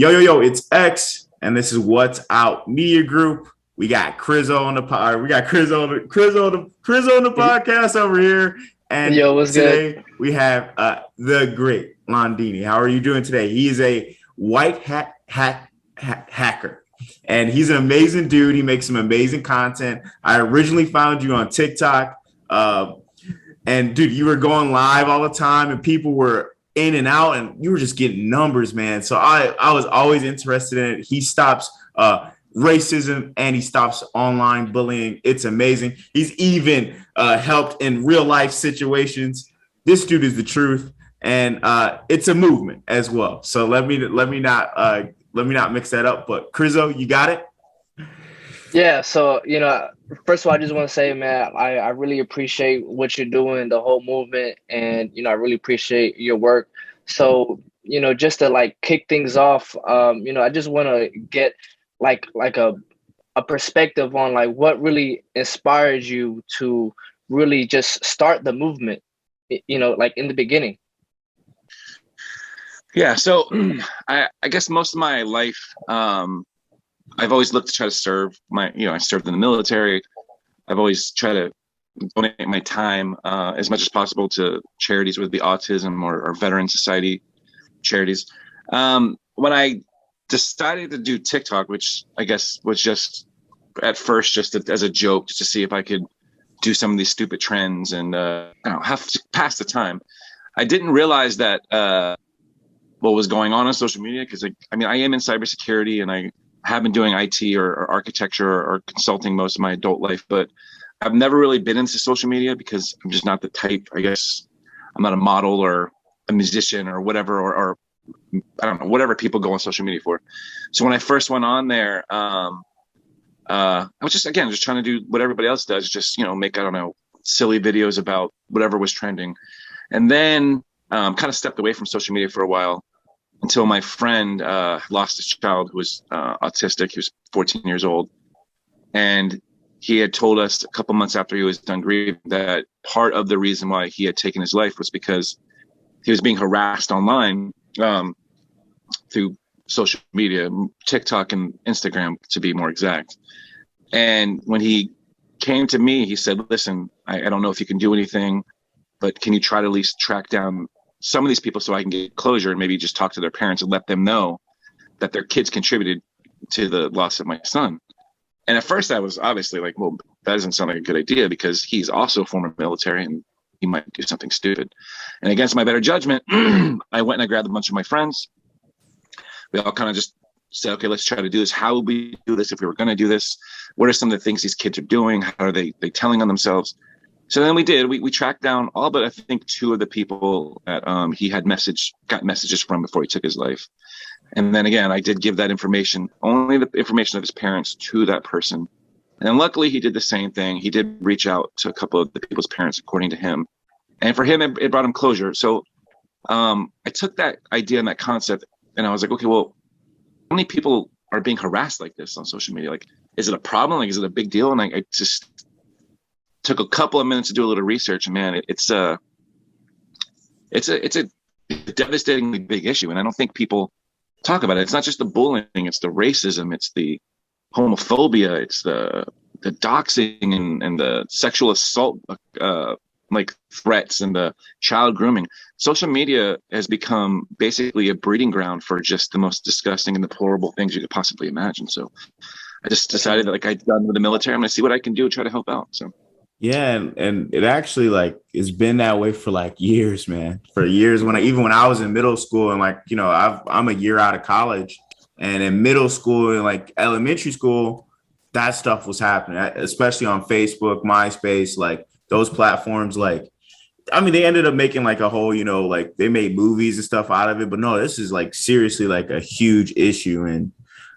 Yo, it's X, and this is What's Out Media Group. We got Chrizzo on the pod. We got Chrizzo on the podcast over here. And Yo, what's good? today we have the Great Londini. How are you doing today? He is a white hat hacker, and he's an amazing dude. He makes some amazing content. I originally found you on TikTok, and dude, you were going live all the time, and people were in and out, and you were just getting numbers, man. So I was always interested in it. He stops racism and he stops online bullying. It's amazing. He's even helped in real life situations. This dude is the truth, and it's a movement as well. So let me not mix that up. But Chrizzo, you got it. Yeah, so first of all, I just want to say, man, I really appreciate what you're doing, the whole movement, and I really appreciate your work. So just to like kick things off, I just want to get like a perspective on like what really inspired you to really just start the movement, like in the beginning. Yeah, so I guess most of my life, I've always looked to try to serve I served in the military. I've always tried to donate my time as much as possible to charities, whether it be autism or veteran society charities. When I decided to do TikTok, which I guess was just at first just as a joke, just to see if I could do some of these stupid trends and have to pass the time, I didn't realize that what was going on social media, because I am in cybersecurity and I have been doing IT or architecture or consulting most of my adult life, but I've never really been into social media because I'm just not the type. I guess I'm not a model or a musician or whatever, or I don't know, whatever people go on social media for. So when I first went on there, I was just trying to do what everybody else does, just, make, I don't know, silly videos about whatever was trending. And then kind of stepped away from social media for a while until my friend lost his child who was autistic. He was 14 years old. And he had told us a couple months after he was done grieving that part of the reason why he had taken his life was because he was being harassed online through social media, TikTok and Instagram to be more exact. And when he came to me, he said, listen, I don't know if you can do anything, but can you try to at least track down some of these people so I can get closure and maybe just talk to their parents and let them know that their kids contributed to the loss of my son. And at first I was obviously like, well, that doesn't sound like a good idea because he's also a former military and he might do something stupid. And against my better judgment, I went and I grabbed a bunch of my friends. We all kind of just said, okay, let's try to do this. How would we do this if we were going to do this? What are some of the things these kids are doing? How are they telling on themselves? So then we did. We tracked down all but I think two of the people that he had got messages from before he took his life. And then again, I did give that information, only the information of his parents, to that person. And luckily, he did the same thing. He did reach out to a couple of the people's parents, according to him. And for him, it brought him closure. So I took that idea and that concept, and I was like, okay, well, how many people are being harassed like this on social media? Like, is it a problem? Like, is it a big deal? And I just took a couple of minutes to do a little research, and man, it's a devastatingly big issue. And I don't think people talk about it. It's not just the bullying, it's the racism, it's the homophobia, it's the doxing and the sexual assault like threats and the child grooming. Social media has become basically a breeding ground for just the most disgusting and deplorable things you could possibly imagine. So I just decided that, like I'd done with the military, I'm gonna see what I can do to try to help out. So Yeah, and it actually like it's been that way for like years, man. For years, when I was in middle school and like I'm a year out of college, and in middle school and like elementary school, that stuff was happening, especially on Facebook, MySpace, like those platforms. Like, I mean, they ended up making like a whole, like they made movies and stuff out of it. But no, this is like seriously like a huge issue, and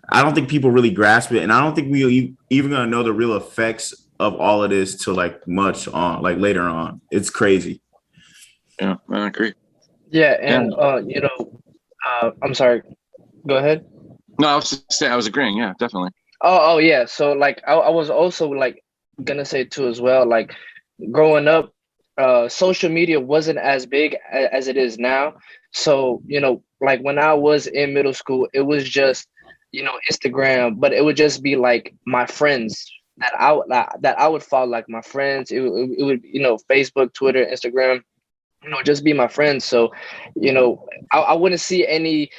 I don't think people really grasp it, and I don't think we even gonna know the real effects of all of this till like much on like later on. It's crazy. Yeah, I agree. Yeah, and I'm sorry. Go ahead. No, I was just saying, I was agreeing. Yeah, definitely. Oh yeah. So like I was also like gonna say too as well. Like growing up, social media wasn't as big as it is now. So, like when I was in middle school, it was just, Instagram, but it would just be like my friends that I would follow, like my friends. It would, Facebook, Twitter, Instagram, just be my friends. So, I wouldn't see any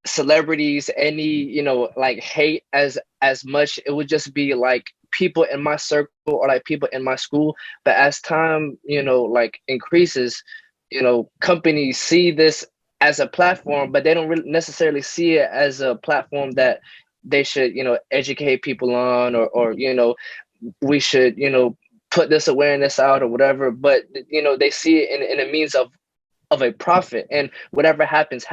celebrities, any, like hate as much. It would just be like people in my circle or like people in my school. But as time, like increases, companies see this as a platform, but they don't really necessarily see it as a platform that they should, educate people on, or we should, put this awareness out or whatever. But they see it in a means of a profit, and whatever happens,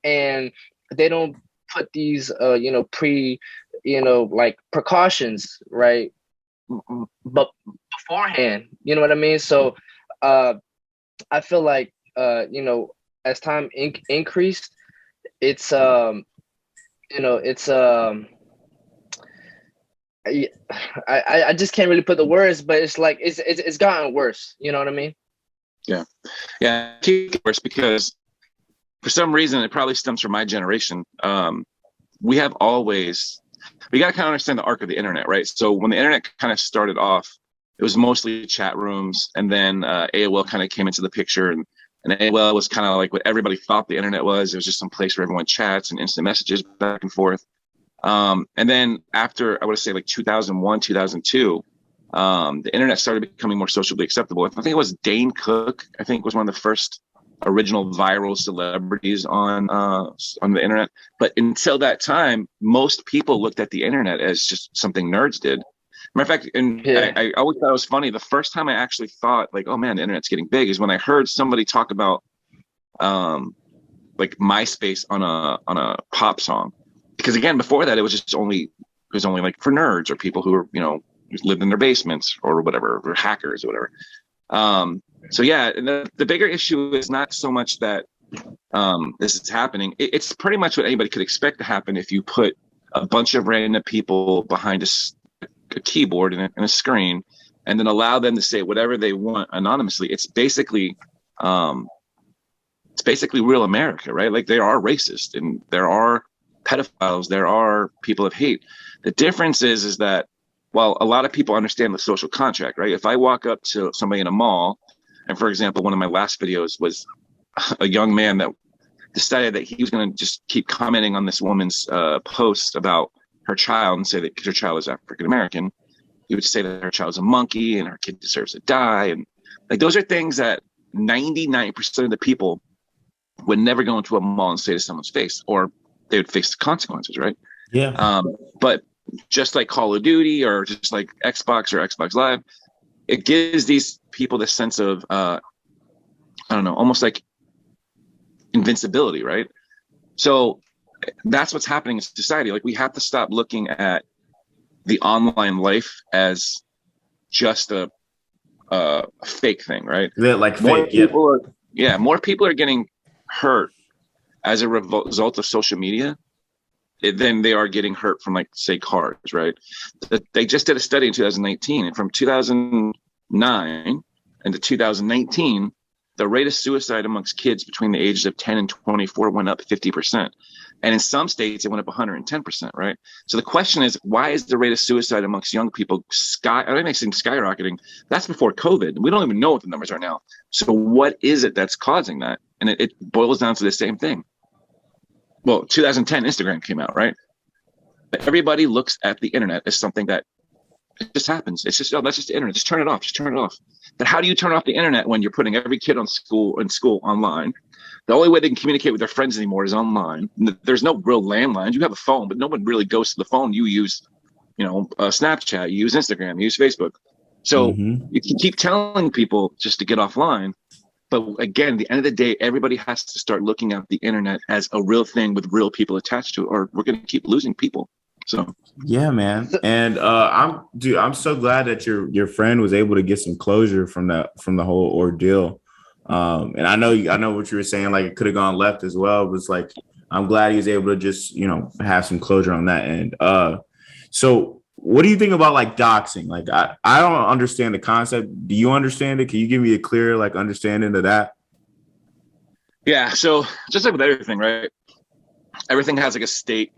and they don't put these like precautions, right? But beforehand, you know what I mean? So I feel like as time increased, it's it's I just can't really put the words, but it's like it's gotten worse, you know what I mean? Yeah, keep worse, because for some reason it probably stems from my generation. We got to kind of understand the arc of the internet, right? So when the internet kind of started off, it was mostly chat rooms, and then AOL kind of came into the picture, and AOL was kind of like what everybody thought the internet was. It was just some place where everyone chats and instant messages back and forth. And then after, I would say like 2001, 2002, the internet started becoming more socially acceptable. I think it was Dane Cook, I think, was one of the first original viral celebrities on the internet. But until that time, most people looked at the internet as just something nerds did. Matter of fact, and I always thought it was funny. The first time I actually thought, like, oh man, the internet's getting big, is when I heard somebody talk about like MySpace on a pop song. Because again, before that, it was only like for nerds or people who were, lived in their basements or whatever, or hackers or whatever. So yeah, and the bigger issue is not so much that this is happening. It's pretty much what anybody could expect to happen if you put a bunch of random people behind a keyboard and a screen, and then allow them to say whatever they want anonymously. It's basically real America, right? Like, there are racists and there are pedophiles, there are people of hate. The difference is that while a lot of people understand the social contract, right? If I walk up to somebody in a mall, and for example, one of my last videos was a young man that decided that he was going to just keep commenting on this woman's post about her child and say that because her child is African American, he would say that her child is a monkey and her kid deserves to die. And like, those are things that 99% of the people would never go into a mall and say to someone's face, or they would face the consequences, right? Yeah. But just like Call of Duty or just like Xbox or Xbox Live, it gives these people this sense of, I don't know, almost like invincibility, right? So that's what's happening in society. Like, we have to stop looking at the online life as just a fake thing, right? Yeah, like fake. More people are getting hurt as a result of social media than they are getting hurt from, like, say, cars, right? They just did a study in 2019, and from 2009 into 2019, the rate of suicide amongst kids between the ages of 10 and 24 went up 50%. And in some states, it went up 110%, right? So the question is, why is the rate of suicide amongst young people skyrocketing? That's before COVID. We don't even know what the numbers are now. So what is it that's causing that? And it boils down to the same thing. Well, 2010, Instagram came out, right? But everybody looks at the internet as something that it just happens. It's just, oh, that's just the internet. Just turn it off. Just turn it off. But how do you turn off the internet when you're putting every kid in school online? The only way they can communicate with their friends anymore is online. There's no real landlines. You have a phone, but no one really goes to the phone. You use, Snapchat, you use Instagram, you use Facebook. So you can keep telling people just to get offline. But again, at the end of the day, everybody has to start looking at the internet as a real thing with real people attached to it, or we're going to keep losing people. So yeah, man. And I'm so glad that your friend was able to get some closure from the whole ordeal. And I know what you were saying, like it could have gone left as well. It was like, I'm glad he was able to just, have some closure on that end. So what do you think about like doxing? Like, I don't understand the concept. Do you understand it? Can you give me a clear like understanding of that? Yeah. So just like with everything, right? Everything has like a state,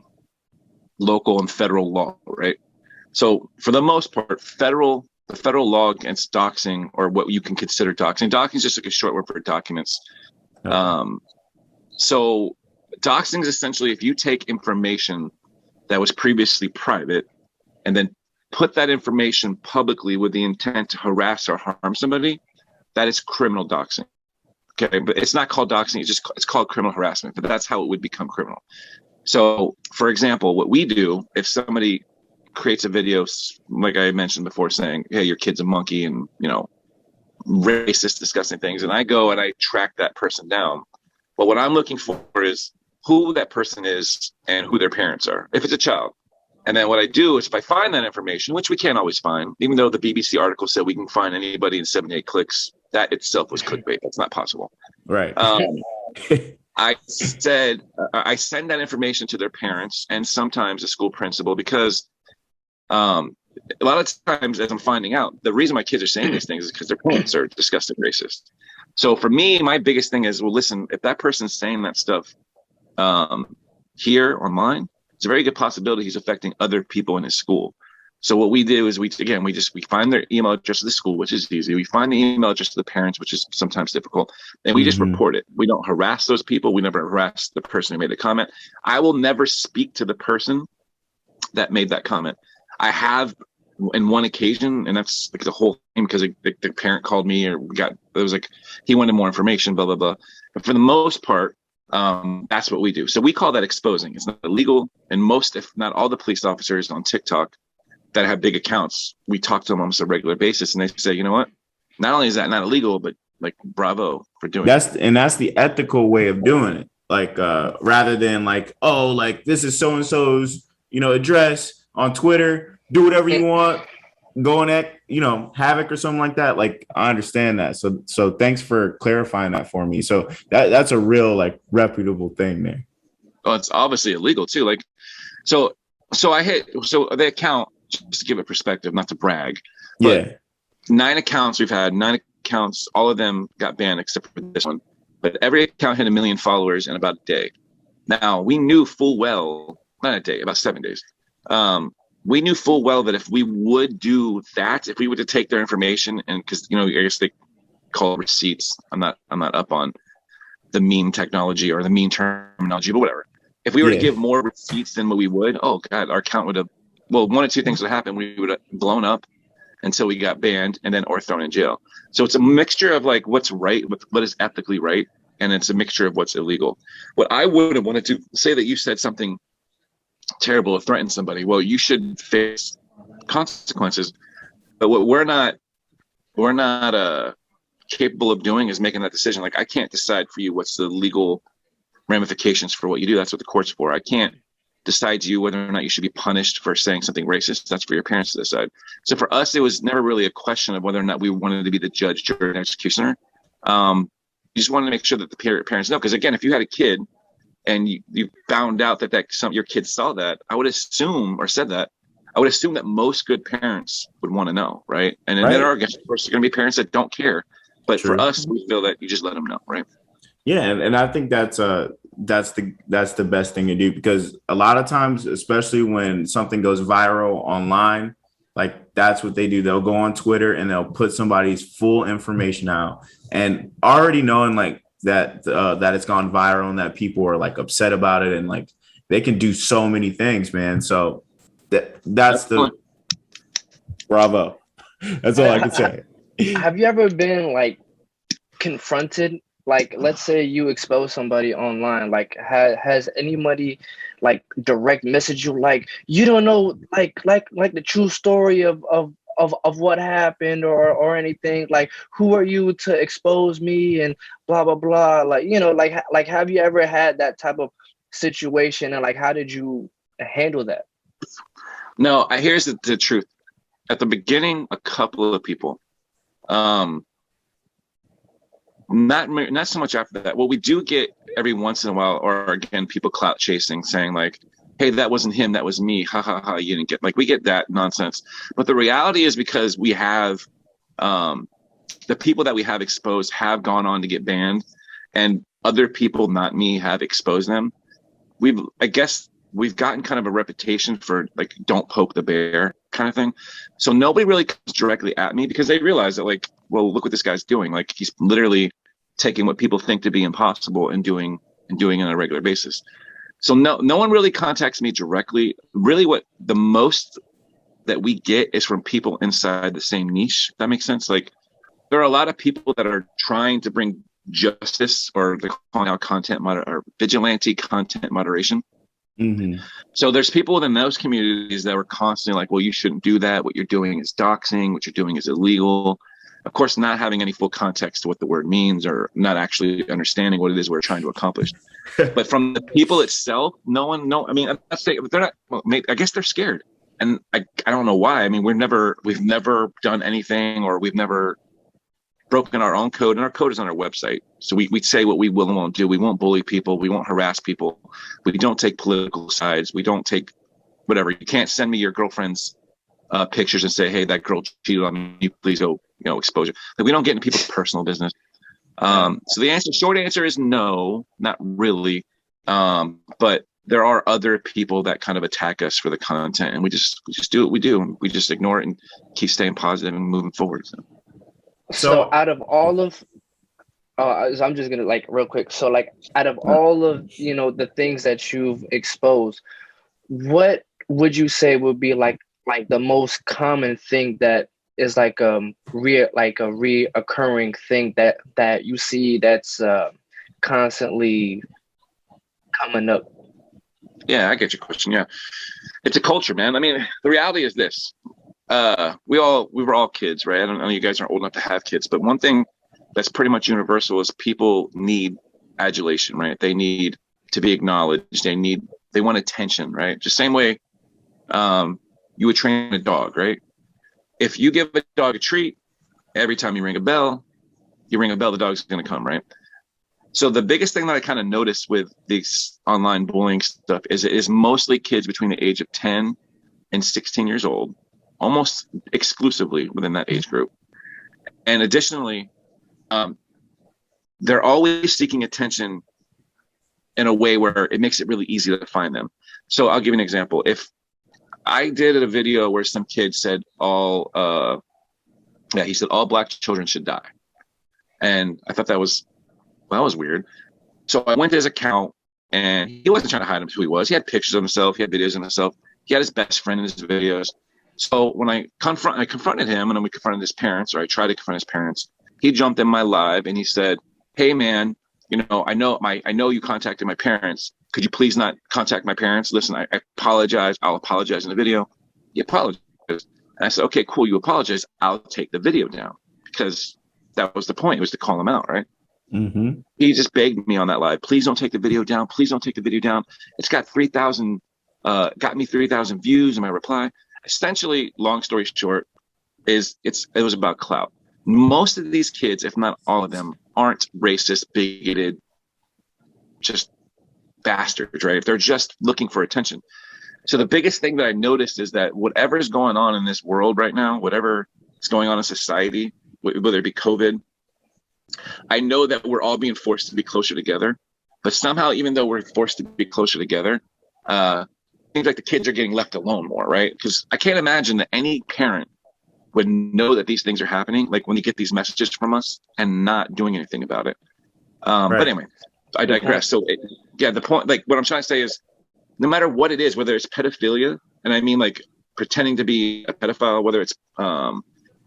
local, and federal law, right? So for the most part, the federal law against doxing, or what you can consider doxing. Doxing is just like a short word for documents. Okay. So doxing is essentially if you take information that was previously private and then put that information publicly with the intent to harass or harm somebody, that is criminal doxing. Okay, but it's not called doxing. It's called criminal harassment. But that's how it would become criminal. So, for example, what we do if somebody creates a video, like I mentioned before, saying, "Hey, your kid's a monkey," and racist, disgusting things, and I go and I track that person down. But what I'm looking for is who that person is and who their parents are, if it's a child. And then what I do is if I find that information, which we can't always find, even though the BBC article said we can find anybody in 78 clicks, that itself was clickbait. That's not possible. Right. I send that information to their parents and sometimes a school principal because a lot of times, as I'm finding out, the reason my kids are saying these things is because their parents are disgusting racist. So for me, my biggest thing is, well, listen, if that person's saying that stuff here online, it's a very good possibility he's affecting other people in his school. So what we do is we find their email address to the school, which is easy. We find the email address to the parents, which is sometimes difficult, and we just report it. We don't harass those people. We never harass the person who made the comment. I will never speak to the person that made that comment. I have in one occasion, and that's like the whole thing, because the parent called me it was like he wanted more information, blah blah blah. But for the most part, that's what we do. So we call that exposing. It's not illegal, and most, if not all, the police officers on TikTok that have big accounts, we talk to them almost on a regular basis, and they say, you know what? Not only is that not illegal, but like, bravo for doing it. And that's the ethical way of doing it. Like, rather than like, oh, like this is so and so's, address on Twitter. Do whatever you want. Go and act, havoc or something like that. Like, I understand that. So thanks for clarifying that for me. So that's a real like reputable thing there. Well, it's obviously illegal too. Like, so the account, just to give it perspective, not to brag, but 9 accounts we've had, 9 accounts, all of them got banned except for this one. But every account had 1 million followers in about a day. Now, we knew full well, not a day, about 7 days. We knew full well that if we would do that, if we were to take their information, and because I guess they call it receipts. I'm not up on the meme technology or the meme terminology, but whatever. If we were to give more receipts than what we would, oh God, our account would have. Well, one of two things would happen. We would have blown up until we got banned, and then or thrown in jail. So it's a mixture of like what's right, what is ethically right, and it's a mixture of what's illegal. What I would have wanted to say that you said something terrible or threaten somebody, well, you should face consequences. But what we're not capable of doing is making that decision. Like, I can't decide for you what's the legal ramifications for what you do. That's what the court's for. I can't decide to you whether or not you should be punished for saying something racist. That's for your parents to decide. So for us, it was never really a question of whether or not we wanted to be the judge, jury, and executioner. You just wanted to make sure that the parents know. Because again, if you had a kid and you found out that your kid saw that, I would assume that most good parents would want to know, right? And then there are, of course, going to be parents that don't care. But for us, we feel that you just let them know, right? Yeah, and I think that's the best thing to do, because a lot of times, especially when something goes viral online, like that's what they do. They'll go on Twitter and they'll put somebody's full information out, and already knowing like that it's gone viral and that people are like upset about it, and like they can do so many things, man. So that's the bravo. That's all I can say. Have you ever been like confronted? Like, let's say you expose somebody online, like has anybody like direct message you, like, you don't know like the true story of what happened or anything, like, who are you to expose me and blah blah blah, like, like have you ever had that type of situation, and like how did you handle that? No, here's the truth. At the beginning, a couple of people, not so much after that. Well, we do get every once in a while, or again, people clout chasing, saying like, hey, that wasn't him, that was me, ha ha ha, you didn't get, like, we get that nonsense. But the reality is, because we have the people that we have exposed have gone on to get banned, and other people, not me, have exposed them, I guess we've gotten kind of a reputation for like, don't poke the bear kind of thing. So nobody really comes directly at me because they realize that like, well, look what this guy's doing. Like he's literally taking what people think to be impossible and doing it on a regular basis. So no one really contacts me directly. Really what the most that we get is from people inside the same niche. If that makes sense. Like there are a lot of people that are trying to bring justice, or they're calling out or vigilante content moderation. Mm-hmm. So there's people within those communities that were constantly like, well, you shouldn't do that. What you're doing is doxing. What you're doing is illegal. Of course, not having any full context to what the word means, or not actually understanding what it is we're trying to accomplish. But from the people itself, I mean, they're not, well, maybe, I guess they're scared. And I don't know why. I mean, we've never done anything, or we've never broken our own code, and our code is on our website. So we say what we will and won't do. We won't bully people. We won't harass people. We don't take political sides. We don't take whatever. You can't send me your girlfriend's pictures and say, hey, that girl cheated on me. Please go, expose her. Like, we don't get into people's personal business. So the short answer is no, not really. But there are other people that kind of attack us for the content, and we just do what we do. We just ignore it and keep staying positive and moving forward. So out of all of, I'm just gonna like real quick. So like out of all of the things that you've exposed, what would you say would be like the most common thing that is like a reoccurring thing that you see that's constantly coming up? Yeah, I get your question. Yeah, it's a culture, man. I mean, the reality is this. We were all kids, right? I don't know, you guys aren't old enough to have kids, but one thing that's pretty much universal is people need adulation, right? They need to be acknowledged. They want attention, right? Just same way you would train a dog, right? If you give a dog a treat, every time you ring a bell, the dog's going to come, right? So the biggest thing that I kind of noticed with this online bullying stuff is mostly kids between the age of 10 and 16 years old, almost exclusively within that age group. And additionally, they're always seeking attention in a way where it makes it really easy to find them. So I'll give you an example. If I did a video where some kid said all black children should die. And I thought that was weird. So I went to his account, and he wasn't trying to hide who he was. He had pictures of himself. He had videos of himself. He had his best friend in his videos. So when I confronted him, and then we confronted his parents, or I tried to confront his parents, he jumped in my live and he said, hey man, I know you contacted my parents. Could you please not contact my parents? Listen, I apologize. I'll apologize in the video. He apologized. And I said, okay, cool. You apologize. I'll take the video down, because that was the point. It was to call him out, right? Mm-hmm. He just begged me on that live. Please don't take the video down. Please don't take the video down. It's got 3,000, got me 3,000 views in my reply. Essentially, long story short, it was about clout. Most of these kids, if not all of them, aren't racist, bigoted, just bastards, right? They're just looking for attention. So the biggest thing that I noticed is that whatever is going on in this world right now, whatever is going on in society, whether it be COVID, I know that we're all being forced to be closer together. But somehow, even though we're forced to be closer together, seems like the kids are getting left alone more, right? Because I can't imagine that any parent would know that these things are happening, like when you get these messages from us, and not doing anything about it. Right. But anyway, I digress. So the point, like what I'm trying to say is, no matter what it is, whether it's pedophilia, and I mean like pretending to be a pedophile, whether it's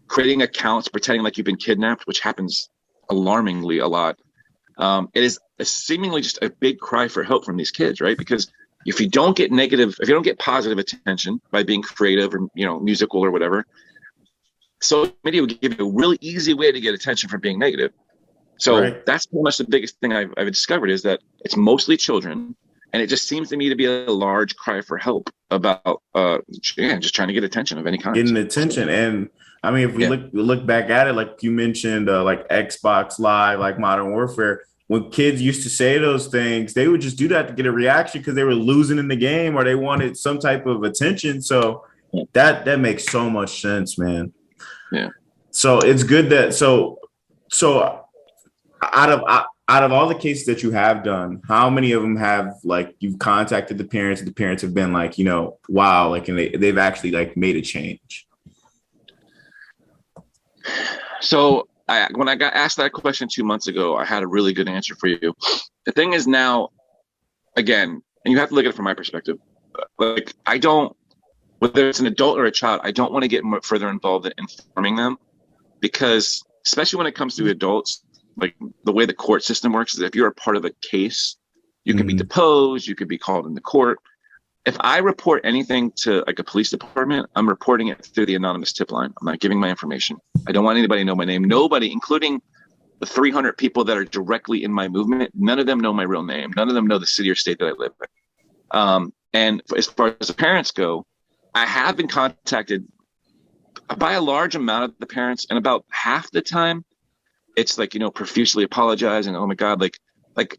creating accounts, pretending like you've been kidnapped, which happens alarmingly a lot. It is seemingly just a big cry for help from these kids, right? Because if you don't get positive attention by being creative or musical or whatever, social media will give you a really easy way to get attention for being negative. So right. That's pretty much the biggest thing I've discovered, is that it's mostly children, and it just seems to me to be a large cry for help about just trying to get attention of any kind. Getting attention. And I mean, if we look back at it, like you mentioned, like Xbox Live, like Modern Warfare, when kids used to say those things, they would just do that to get a reaction because they were losing in the game, or they wanted some type of attention. So that makes so much sense, man. Yeah. So it's good that so out out of all the cases that you have done, how many of them have like you've contacted the parents and the parents have been like, wow, like, and they've actually like made a change? So when I got asked that question 2 months ago, I had a really good answer for you. The thing is now, again, and you have to look at it from my perspective. Like, I don't, whether it's an adult or a child, I don't want to get further involved in informing them, because especially when it comes to adults, like the way the court system works is if you're a part of a case, you can be deposed, you could be called into court. If I report anything to like a police department, I'm reporting it through the anonymous tip line. I'm not giving my information. I don't want anybody to know my name. Nobody, including the 300 people that are directly in my movement, none of them know my real name. None of them know the city or state that I live in. And as far as the parents go, I have been contacted by a large amount of the parents, and about half the time it's like, profusely apologizing. Oh my God, like,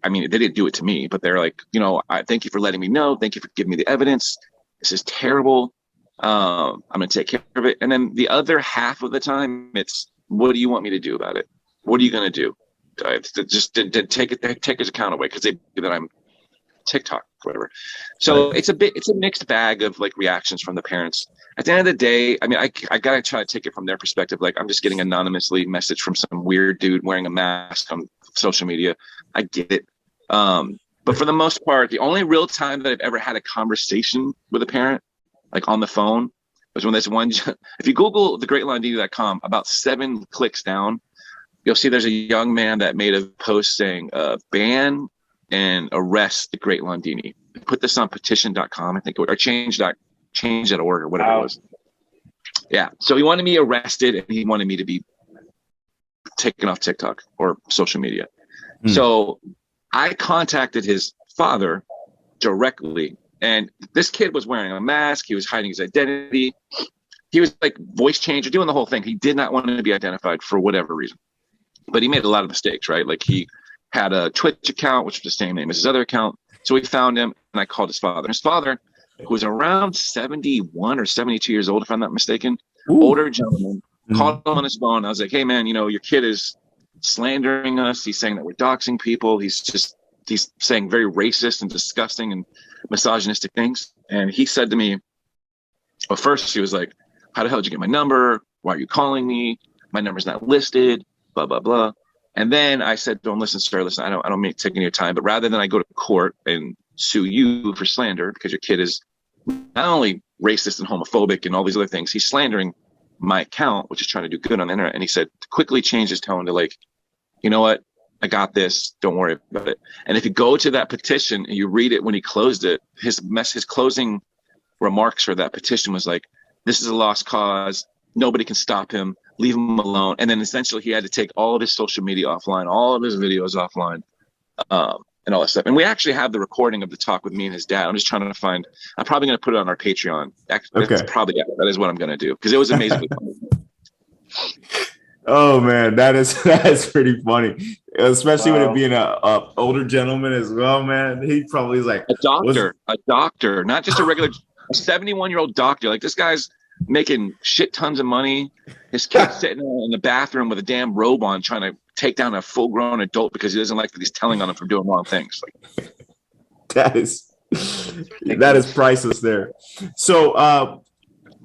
I mean, they didn't do it to me, but they're like, I thank you for letting me know. Thank you for giving me the evidence. This is terrible. I'm going to take care of it. And then the other half of the time, it's, what do you want me to do about it? What are you going to do? Just to take his account away because they think that I'm TikTok, whatever. So it's a mixed bag of like reactions from the parents. At the end of the day, I mean, I gotta try to take it from their perspective. Like, I'm just getting anonymously message from some weird dude wearing a mask on social media. I get it. But for the most part, the only real time that I've ever had a conversation with a parent, like on the phone, was when there's one. If you Google the greatlondini.com, about 7 clicks down, you'll see there's a young man that made a post saying, ban and arrest the Great Londini. Put this on petition.com, I think, or change.org or whatever it was. Yeah. So he wanted me arrested and he wanted me to be taken off TikTok or social media. So I contacted his father directly, and this kid was wearing a mask. He was hiding his identity. He was like voice changer, doing the whole thing. He did not want to be identified for whatever reason, but he made a lot of mistakes, right? Like, he had a Twitch account, which was the same name as his other account. So we found him, and I called his father. His father, who was around 71 or 72 years old, if I'm not mistaken, older gentleman, called him on his phone. I was like, hey, man, your kid is slandering us. He's saying that we're doxing people. He's saying very racist and disgusting and misogynistic things. And he said to me, well, first he was like, how the hell did you get my number? Why are you calling me? My number's not listed, blah, blah, blah. And then I said to him, listen, sir, I don't mean taking your time, but rather than I go to court and sue you for slander, because your kid is not only racist and homophobic and all these other things, he's slandering my account, which is trying to do good on the internet. And he said, quickly change his tone to like, you know what? I got this. Don't worry about it. And if you go to that petition and you read it when he closed it, his closing remarks for that petition was like, this is a lost cause. Nobody can stop him. Leave him alone. And then essentially he had to take all of his social media offline, all of his videos offline, and all that stuff. And we actually have the recording of the talk with me and his dad. I'm just trying to find, I'm probably going to put it on our Patreon. That is what I'm going to do, because it was amazingly funny. Oh man, that is pretty funny, especially with it being a older gentleman as well, man. He probably is like a doctor, not just a regular 71-year-old doctor. Like, this guy's making shit tons of money. His kid's sitting in the bathroom with a damn robe on, trying to take down a full-grown adult because he doesn't like that he's telling on him for doing wrong things. Like, that is priceless there. So,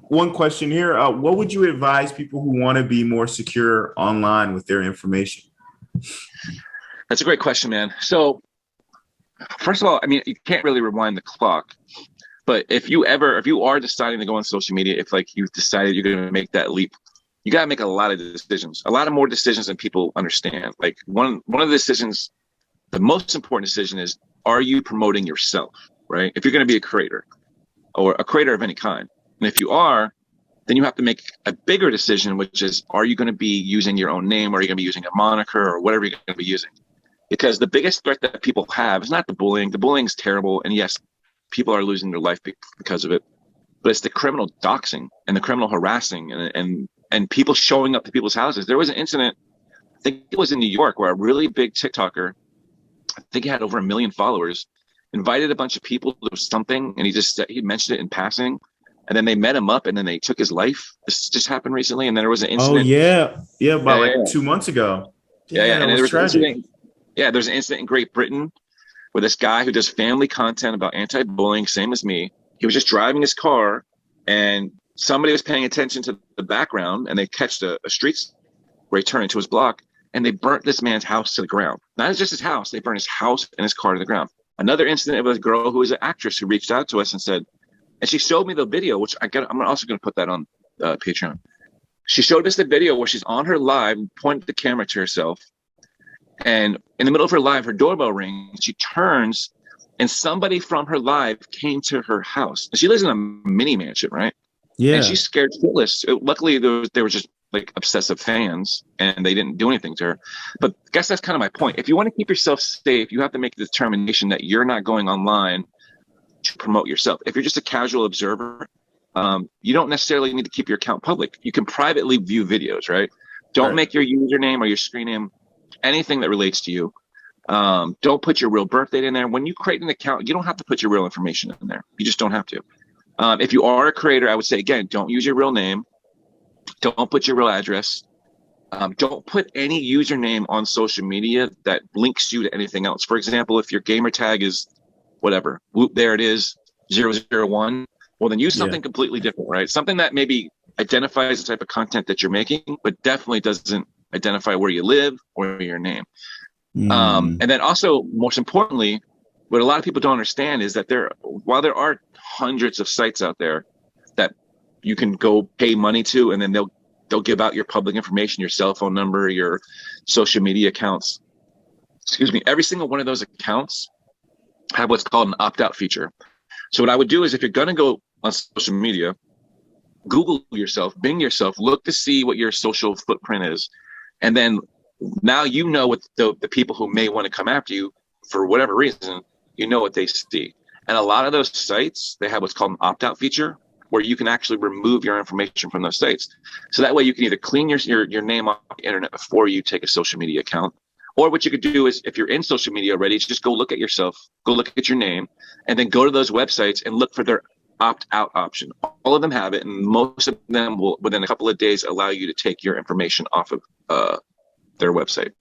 one question here: what would you advise people who want to be more secure online with their information? That's a great question, man. So, first of all, I mean, you can't really rewind the clock. But if you are deciding to go on social media, if like you've decided you're going to make that leap, you got to make a lot of decisions, a lot of more decisions than people understand. Like, one of the decisions, the most important decision is, are you promoting yourself, right? If you're going to be a creator or a creator of any kind. And if you are, then you have to make a bigger decision, which is, are you going to be using your own name, or are you going to be using a moniker, or whatever you're going to be using? Because the biggest threat that people have is not the bullying. The bullying is terrible. And yes, people are losing their life because of it. But it's the criminal doxing and the criminal harassing and people showing up to people's houses. There was an incident, I think it was in New York, where a really big TikToker, I think he had over 1 million followers, invited a bunch of people to something, and he mentioned it in passing. And then they met him up, and then they took his life. This just happened recently, and then there was an incident. Oh yeah, about 2 months ago. Yeah, and there was an incident. Yeah, there's an incident in Great Britain where this guy who does family content about anti-bullying, same as me, he was just driving his car and somebody was paying attention to the background and they catched a street where he turned into his block and they burnt this man's house to the ground. Not just his house, they burned his house and his car to the ground. Another incident of a girl who was an actress who reached out to us and said, and she showed me the video, which I'm also going to put that on Patreon. She showed us the video where she's on her live, pointed the camera to herself, and in the middle of her live, her doorbell rings. She turns, and somebody from her live came to her house. She lives in a mini mansion, right? Yeah. And she's scared shitless. Luckily, they were just like obsessive fans, and they didn't do anything to her. But I guess that's kind of my point. If you want to keep yourself safe, you have to make the determination that you're not going online to promote yourself. If you're just a casual observer, you don't necessarily need to keep your account public. You can privately view videos, right? Don't make your username or your screen name anything that relates to you. Don't put your real birth date in there. When you create an account, you don't have to put your real information in there. You just don't have to. If you are a creator, I would say, again, don't use your real name. Don't put your real address. Don't put any username on social media that links you to anything else. For example, if your gamer tag is whatever, whoop, there it is, 001. Well, then use something completely different, right? Something that maybe identifies the type of content that you're making, but definitely doesn't identify where you live or your name. And then also, most importantly, what a lot of people don't understand is that while there are hundreds of sites out there that you can go pay money to, and then they'll give out your public information, your cell phone number, your social media accounts. Excuse me. Every single one of those accounts have what's called an opt-out feature. So what I would do is, if you're going to go on social media, Google yourself, Bing yourself, look to see what your social footprint is. And then now you know what the people who may want to come after you for whatever reason, you know what they see. And a lot of those sites, they have what's called an opt-out feature where you can actually remove your information from those sites. So that way you can either clean your name off the internet before you take a social media account. Or what you could do is, if you're in social media already, just go look at yourself, go look at your name, and then go to those websites and look for their opt-out option. All of them have it, and most of them will, within a couple of days, allow you to take your information off of their website.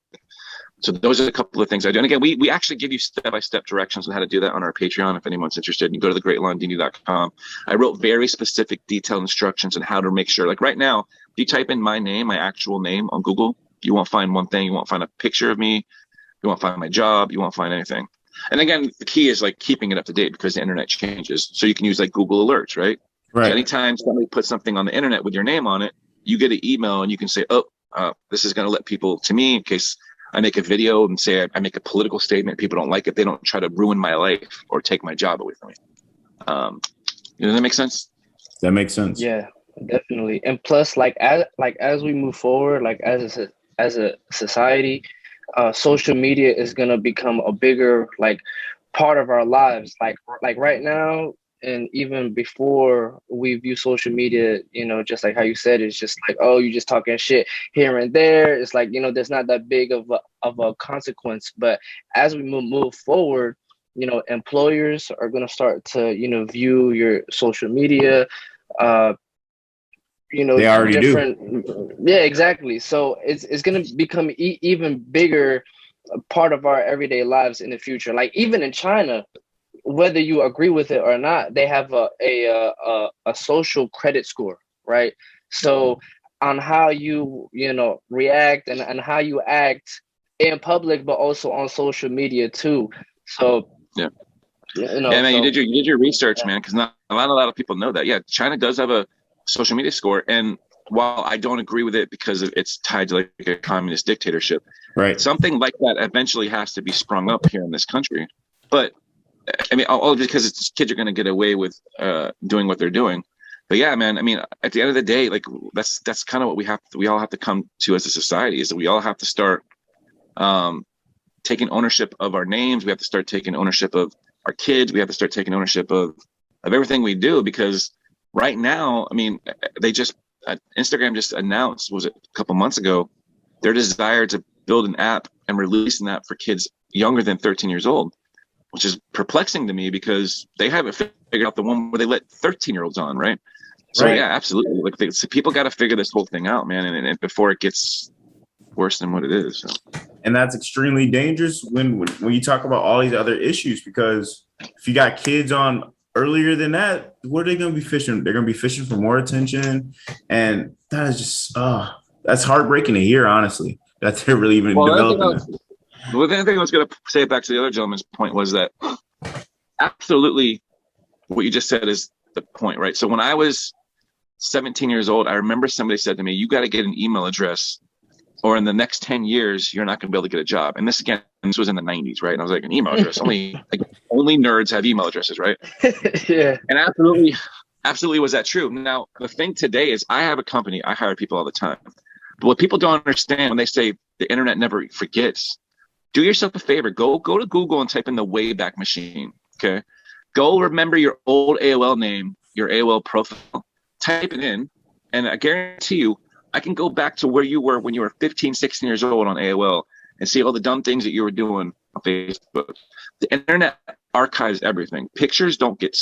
So those are a couple of things I do. And again, we actually give you step-by-step directions on how to do that on our Patreon. If anyone's interested, you can go to thegreatlondini.com. I wrote very specific, detailed instructions on how to make sure. Like right now, if you type in my name, my actual name on Google, you won't find one thing. You won't find a picture of me. You won't find my job. You won't find anything. And again, the key is like keeping it up to date, because the internet changes. So you can use like Google Alerts, right? Right. So anytime somebody puts something on the internet with your name on it, you get an email and you can say, this is going to let people to me in case I make a video and say I make a political statement. People don't like it. They don't try to ruin my life or take my job away from me. Does that make sense? That makes sense. Yeah, definitely. And plus, as we move forward, like as a society, social media is gonna become a bigger part of our lives. Like right now, and even before we view social media, just like how you said, it's just like, oh, you're just talking shit here and there. It's like, there's not that big of a consequence. But as we move forward, employers are gonna start to view your social media. They already do. Yeah, exactly. So it's going to become even bigger part of our everyday lives in the future. Like even in China, whether you agree with it or not, they have a social credit score, right? So on how you react and how you act in public, but also on social media too. So yeah, man, you did your research, man, because not a lot of people know that. Yeah, China does have a social media score, and while I don't agree with it because it's tied to like a communist dictatorship, right? Something like that eventually has to be sprung up here in this country. But I mean, all because it's kids are going to get away with doing what they're doing. But yeah, man, I mean, at the end of the day, like that's kind of what we all have to come to as a society, is that we all have to start taking ownership of our names. We have to start taking ownership of our kids. We have to start taking ownership of everything we do, because right now, I mean, Instagram just announced, was it a couple months ago, their desire to build an app and release an app for kids younger than 13 years old, which is perplexing to me because they haven't figured out the one where they let 13-year-olds on, right? So yeah, absolutely. Like people got to figure this whole thing out, man, and before it gets worse than what it is. So. And that's extremely dangerous when you talk about all these other issues, because if you got kids on earlier than that, what are they going to be fishing? They're going to be fishing for more attention. And that is just, that's heartbreaking to hear, honestly, that they're really even developing that. Well, the other thing I was going to say back to the other gentleman's point was that absolutely what you just said is the point, right? So when I was 17 years old, I remember somebody said to me, you got to get an email address or in the next 10 years, you're not going to be able to get a job. And this was in the 90s, right? And I was like, an email address, only nerds have email addresses, right? Yeah. And absolutely was that true. Now, the thing today is I have a company, I hire people all the time. But what people don't understand when they say the internet never forgets, do yourself a favor, go to Google and type in the Wayback Machine, okay? Go remember your old AOL name, your AOL profile, type it in, and I guarantee you, I can go back to where you were when you were 15, 16 years old on AOL and see all the dumb things that you were doing on Facebook. The internet archives everything. Pictures don't get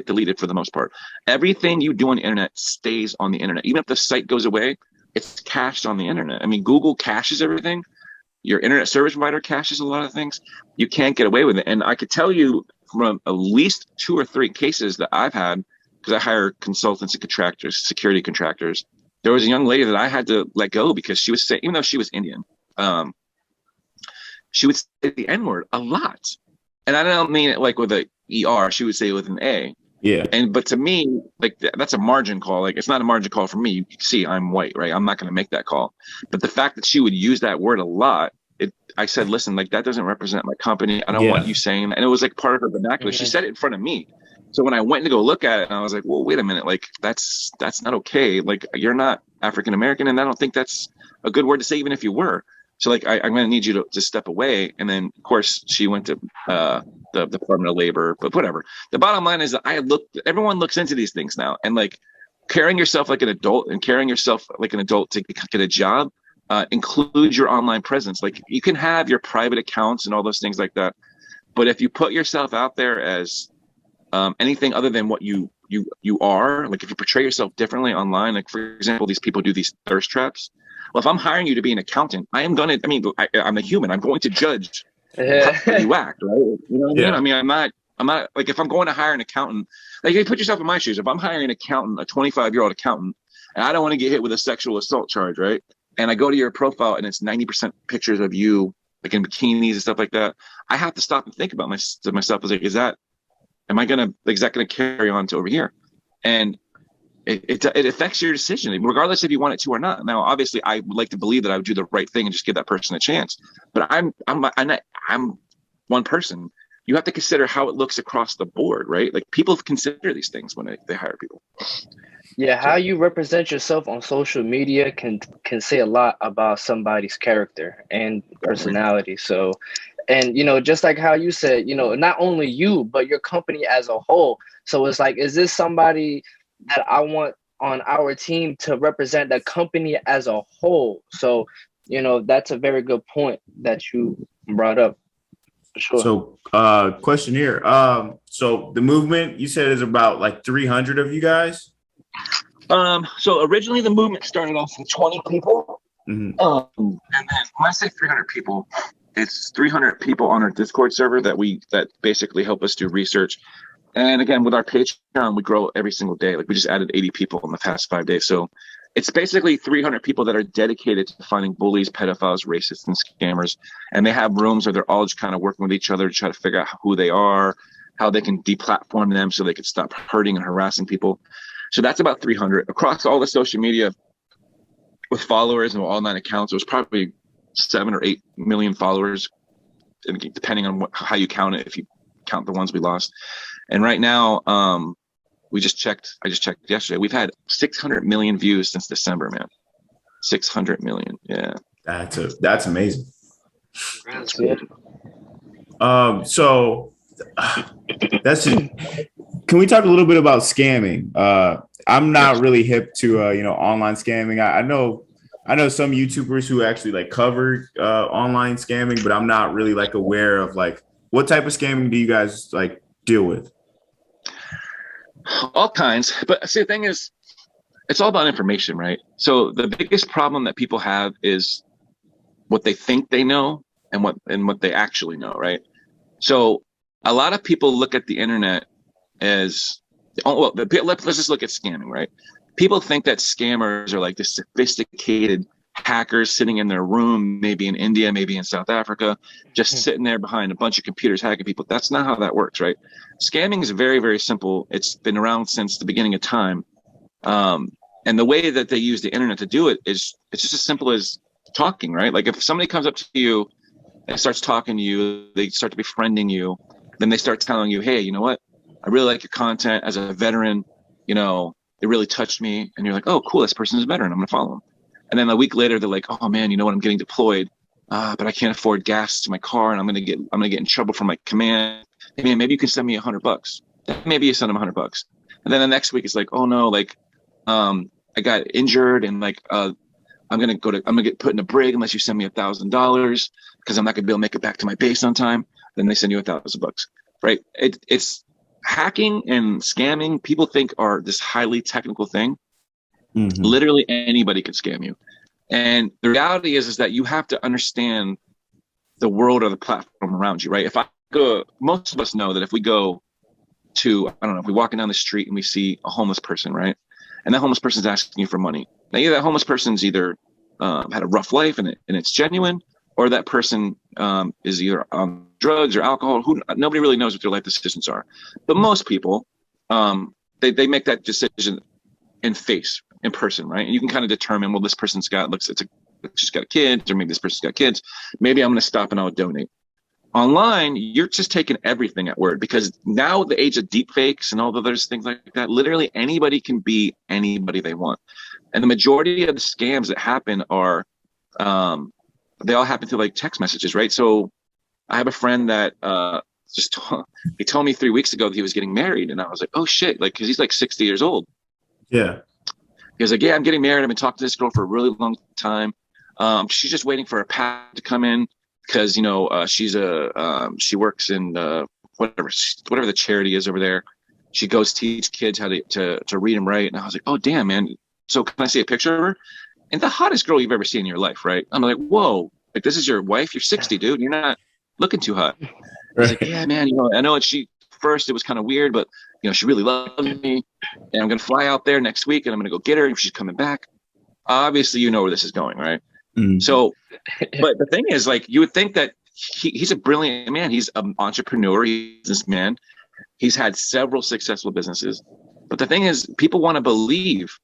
deleted for the most part. Everything you do on the internet stays on the internet. Even if the site goes away, it's cached on the internet. I mean, Google caches everything. Your internet service provider caches a lot of things. You can't get away with it. And I could tell you from at least 2 or 3 cases that I've had, because I hire consultants and contractors, security contractors. There was a young lady that I had to let go because she was saying, even though she was Indian, she would say the N-word a lot. And I don't mean it like with a ER, she would say it with an A. Yeah. But to me, like that's a margin call. Like it's not a margin call for me. You can see I'm white, right? I'm not going to make that call. But the fact that she would use that word a lot, I said, listen, like that doesn't represent my company. I don't want you saying that. And it was like part of her vernacular. She said it in front of me. So when I went to go look at it, and I was like, well, wait a minute, like that's not okay. Like you're not African American, and I don't think that's a good word to say, even if you were. So like I'm going to need you to step away. And then of course she went to the Department of Labor, but whatever. The bottom line is that everyone looks into these things now, and like carrying yourself like an adult and carrying yourself like an adult to get a job includes your online presence. Like you can have your private accounts and all those things like that, but if you put yourself out there as anything other than what you are, like if you portray yourself differently online, like for example, these people do these thirst traps. Well, if I'm hiring you to be an accountant, I'm a human. I'm going to judge how you act, right? You know what I mean? I'm not like if I'm going to hire an accountant, like you put yourself in my shoes. If I'm hiring an accountant, a 25-year-old accountant, and I don't want to get hit with a sexual assault charge, right? And I go to your profile and it's 90% pictures of you, like in bikinis and stuff like that. I have to stop and think about myself. Like, is that going to carry on to over here? And it affects your decision, regardless if you want it to or not. Now, obviously, I would like to believe that I would do the right thing and just give that person a chance. But I'm one person. You have to consider how it looks across the board, right? Like people consider these things when they hire people. Yeah, how you represent yourself on social media can say a lot about somebody's character and personality. So, and just like how you said, not only you, but your company as a whole. So it's like, is this somebody that I want on our team to represent the company as a whole? So, that's a very good point that you brought up. For sure. So, question here. So the movement you said is about like 300 of you guys. So originally the movement started off with 20 people. And then when I say 300 people, it's 300 people on our Discord server that basically help us do research. And again, with our Patreon, we grow every single day. Like we just added 80 people in the past 5 days. So it's basically 300 people that are dedicated to finding bullies, pedophiles, racists, and scammers. And they have rooms where they're all just kind of working with each other to try to figure out who they are, how they can deplatform them so they can stop hurting and harassing people. So that's about 300 across all the social media with followers and all 9 accounts. It was probably 7 or 8 million followers, depending on how you count it. If you count the ones we lost, and right now, I just checked yesterday. We've had 600 million views since December, man. 600 million, yeah. That's amazing. That's good. So that's just. Can we talk a little bit about scamming? I'm not really hip to online scamming. I know some YouTubers who actually like cover online scamming, but I'm not really like aware of like what type of scamming do you guys like deal with? All kinds, but see, the thing is, it's all about information, right? So the biggest problem that people have is what they think they know and what they actually know, right? So a lot of people look at the internet as, let's just look at scamming, right? People think that scammers are like the sophisticated hackers sitting in their room, maybe in India, maybe in South Africa, just sitting there behind a bunch of computers hacking people. That's not how that works, right? Scamming is very, very simple. It's been around since the beginning of time. And the way that they use the internet to do it is it's just as simple as talking, right? Like if somebody comes up to you and starts talking to you, they start to befriending you, then they start telling you, hey, you know what? I really like your content as a veteran, you know, it really touched me. And you're like, oh, cool, this person is a veteran, I'm gonna follow them. And then a week later, they're like, oh man, you know what? I'm getting deployed, but I can't afford gas to my car, and I'm gonna get in trouble from my command. Hey man, maybe you can send me $100. Maybe you send them $100. And then the next week, it's like, oh no, like, I got injured, and like, I'm gonna get put in a brig unless you send me $1,000 because I'm not gonna be able to make it back to my base on time. Then they send you $1,000, right? It's hacking and scamming. People think are this highly technical thing. Mm-hmm. Literally anybody could scam you. And the reality is that you have to understand the world or the platform around you, right? Most of us know that if we go to, I don't know, if we're walking down the street and we see a homeless person, right? And that homeless person's asking you for money. Now, either that homeless person's either had a rough life and it's genuine, or that person is either on drugs or alcohol. Nobody really knows what their life decisions are. But most people, they make that decision in person, right? And you can kind of determine, well, this person's she's got kids, or maybe this person's got kids. Maybe I'm going to stop and I'll donate. Online, you're just taking everything at word, because now the age of deep fakes and all the other things like that, literally anybody can be anybody they want. And the majority of the scams that happen are, they all happen through like text messages, right? So I have a friend that he told me 3 weeks ago that he was getting married, and I was like, oh shit, like, because he's like 60 years old. Yeah. He was like, yeah, I'm getting married. I've been talking to this girl for a really long time. She's just waiting for a path to come in because, you know, she works in whatever the charity is over there. She goes teach kids how to read and write. And I was like, oh, damn, man. So can I see a picture of her? And the hottest girl you've ever seen in your life, right? I'm like, whoa, like, this is your wife? You're 60, dude. You're not looking too hot. He's like, yeah, man, you know, I know first it was kind of weird, but you know, she really loves me, and I'm going to fly out there next week, and I'm going to go get her if she's coming back. Obviously, you know where this is going, right? Mm-hmm. So, but the thing is, like, you would think that he's a brilliant man. He's an entrepreneur. He's this man. He's had several successful businesses. But the thing is, people want to believe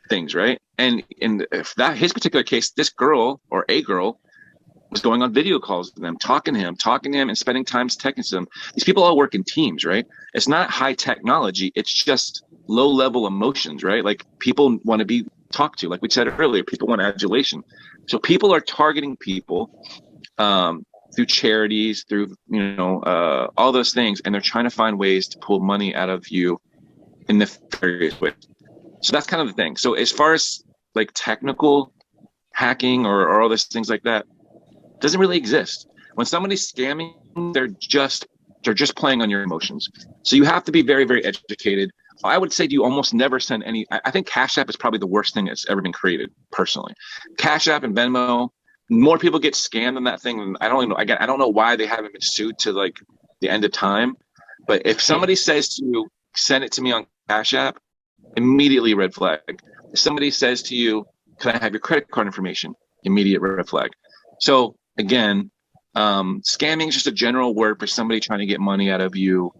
things, right? And if that his particular case, this girl or a girl was going on video calls with them, talking to him, and spending time texting them. These people all work in teams, right? It's not high technology. It's just low level emotions, right? Like, people want to be talked to. Like we said earlier, people want adulation. So people are targeting people through charities, through, you know, all those things. And they're trying to find ways to pull money out of you in the various ways. So that's kind of the thing. So as far as like technical hacking or all those things like that, doesn't really exist. When somebody's scamming, they're just playing on your emotions. So you have to be very, very educated. I would say you almost never send any. I think Cash App is probably the worst thing that's ever been created, personally. Cash App and Venmo, more people get scammed than that thing. And I don't know. Again, I don't know why they haven't been sued to like the end of time. But if somebody says to you, send it to me on Cash App, immediately red flag. If somebody says to you, can I have your credit card information? Immediate red flag. So again, scamming is just a general word for somebody trying to get money out of you,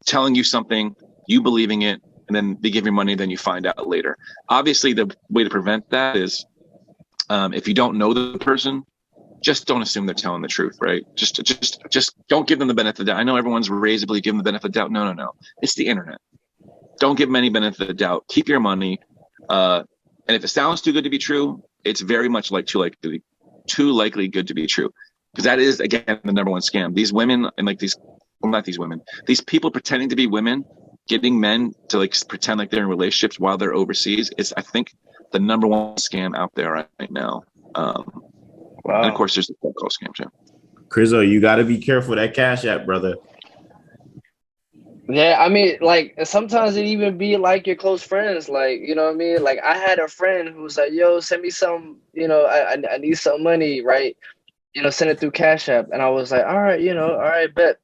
telling you something, you believing it, and then they give you money, then you find out later. Obviously, the way to prevent that is if you don't know the person, just don't assume they're telling the truth, right? Just don't give them the benefit of the doubt. I know everyone's raised to believe, give them the benefit of the doubt. No. It's the internet. Don't give them any benefit of the doubt. Keep your money. And if it sounds too good to be true, it's very much like too likely good to be true, because that is, again, the number one scam. These women and like these people pretending to be women, getting men to like pretend like they're in relationships while they're overseas is, I think, the number one scam out there right now. Wow. And of course, there's the phone call scam too. Chrizzo, you got to be careful that Cash App, brother. Yeah, I mean, like, sometimes it even be like your close friends, like, you know what I mean? Like, I had a friend who was like, yo, send me some, you know, I need some money, right? send it through Cash App. And I was like, all right, all right, bet.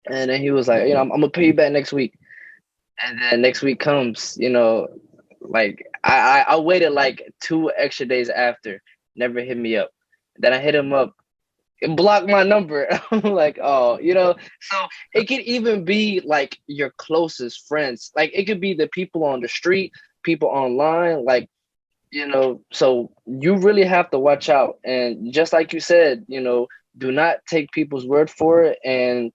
And then he was like, I'm gonna pay you back next week. And then next week comes, like I waited like 2 extra days after, never hit me up. Then I hit him up and blocked my number. I'm like, oh, so it could even be like your closest friends. Like it could be the people on the street, people online, like, so you really have to watch out. And just like you said, do not take people's word for it. And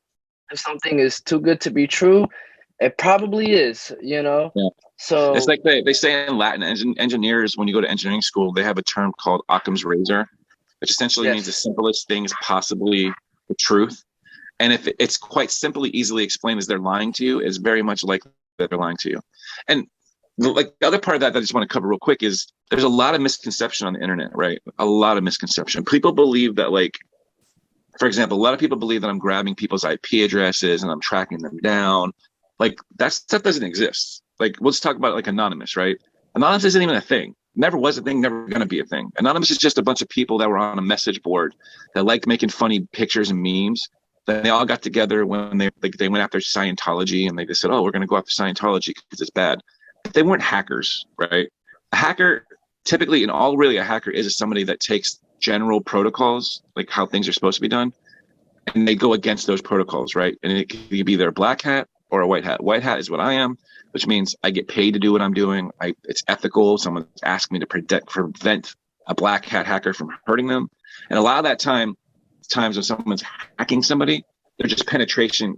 if something is too good to be true, it probably is, Yeah. So it's like they say in Latin, engineers, when you go to engineering school, they have a term called Occam's razor, which essentially means the simplest thing is possibly the truth. And if it's quite simply, easily explained as they're lying to you, is very much like that they're lying to you. And like the other part of that I just want to cover real quick is there's a lot of misconception on the internet, right? A lot of misconception. People believe that, like, for example, a lot of people believe that I'm grabbing people's IP addresses and I'm tracking them down. Like, that stuff doesn't exist. Like, let's talk about like anonymous, right? Anonymous isn't even a thing. Never was a thing, never going to be a thing. Anonymous is just a bunch of people that were on a message board that liked making funny pictures and memes. Then they all got together when they went after Scientology, and they just said, oh, we're going to go after Scientology because it's bad. But they weren't hackers, right? A hacker, typically, and all really a hacker is somebody that takes general protocols, like how things are supposed to be done, and they go against those protocols, right? And it could be either a black hat or a white hat. White hat is what I am, which means I get paid to do what I'm doing. It's ethical. Someone asked me to prevent a black hat hacker from hurting them. And a lot of that times when someone's hacking somebody, they're just penetration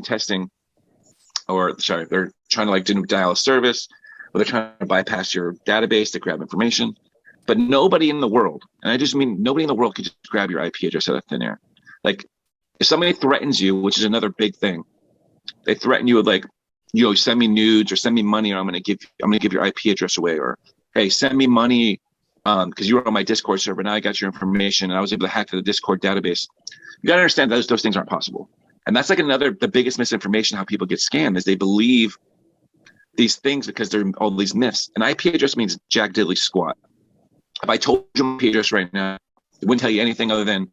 testing, or sorry, they're trying to like do denial of service, or they're trying to bypass your database to grab information. But nobody in the world, and I just mean nobody in the world, could just grab your IP address out of thin air. Like, if somebody threatens you, which is another big thing, they threaten you with like, send me nudes or send me money, or I'm gonna give your IP address away, or hey, send me money because you were on my Discord server. Now I got your information and I was able to hack the Discord database. You gotta understand those things aren't possible. And that's like the biggest misinformation, how people get scammed, is they believe these things because they're all these myths. An IP address means jack diddly squat. If I told you my IP address right now, it wouldn't tell you anything other than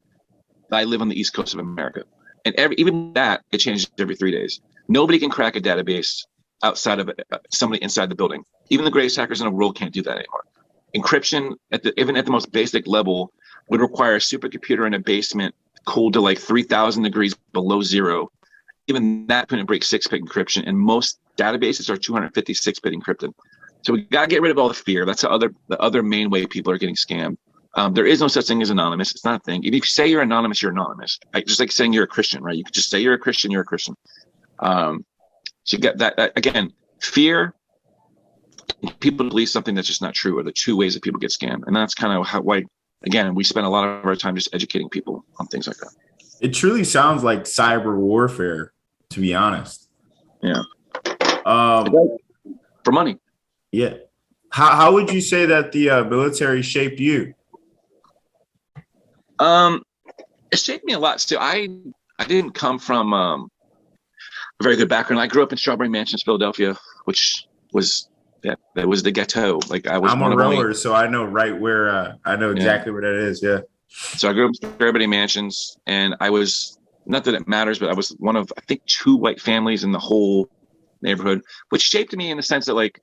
I live on the East Coast of America. And even that, it changes every 3 days. Nobody can crack a database outside of somebody inside the building. Even the greatest hackers in the world can't do that anymore. Encryption, even at the most basic level, would require a supercomputer in a basement cooled to like 3,000 degrees below zero. Even that couldn't break 6-bit encryption, and most databases are 256-bit encrypted. So we gotta get rid of all the fear. That's the other main way people are getting scammed. There is no such thing as anonymous. It's not a thing. If you say you're anonymous, you're anonymous. Just like saying you're a Christian, right? You could just say you're a Christian, you're a Christian. So you get that again, fear, people believe something that's just not true, are the two ways that people get scammed. And that's kind of why, again, we spend a lot of our time just educating people on things like that. It truly sounds like cyber warfare, to be honest. Yeah. For money. Yeah. How would you say that the military shaped you? It shaped me a lot. So I didn't come from a very good background. I grew up in Strawberry Mansions, Philadelphia, which was that was the ghetto. Like I'm a rower, so I know right where I know exactly where that is. Yeah. So I grew up in Strawberry Mansions, and I was, not that it matters, but I was one of, I think, 2 white families in the whole neighborhood, which shaped me in the sense that like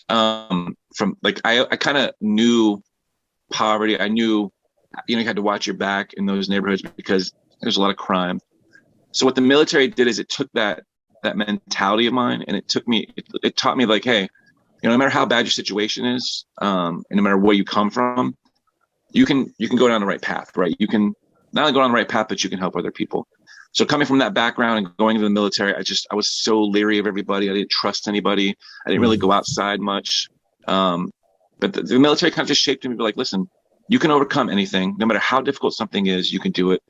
from like I kind of knew poverty. I knew you had to watch your back in those neighborhoods because there's a lot of crime. So what the military did is it took that mentality of mine, and it taught me like, hey, no matter how bad your situation is, and no matter where you come from, you can go down the right path, right? You can not only go down the right path, but you can help other people. So coming from that background and going into the military, I was so leery of everybody. I didn't trust anybody. I didn't really go outside much. But the military kind of just shaped me, like, listen, you can overcome anything, no matter how difficult something is, you can do it.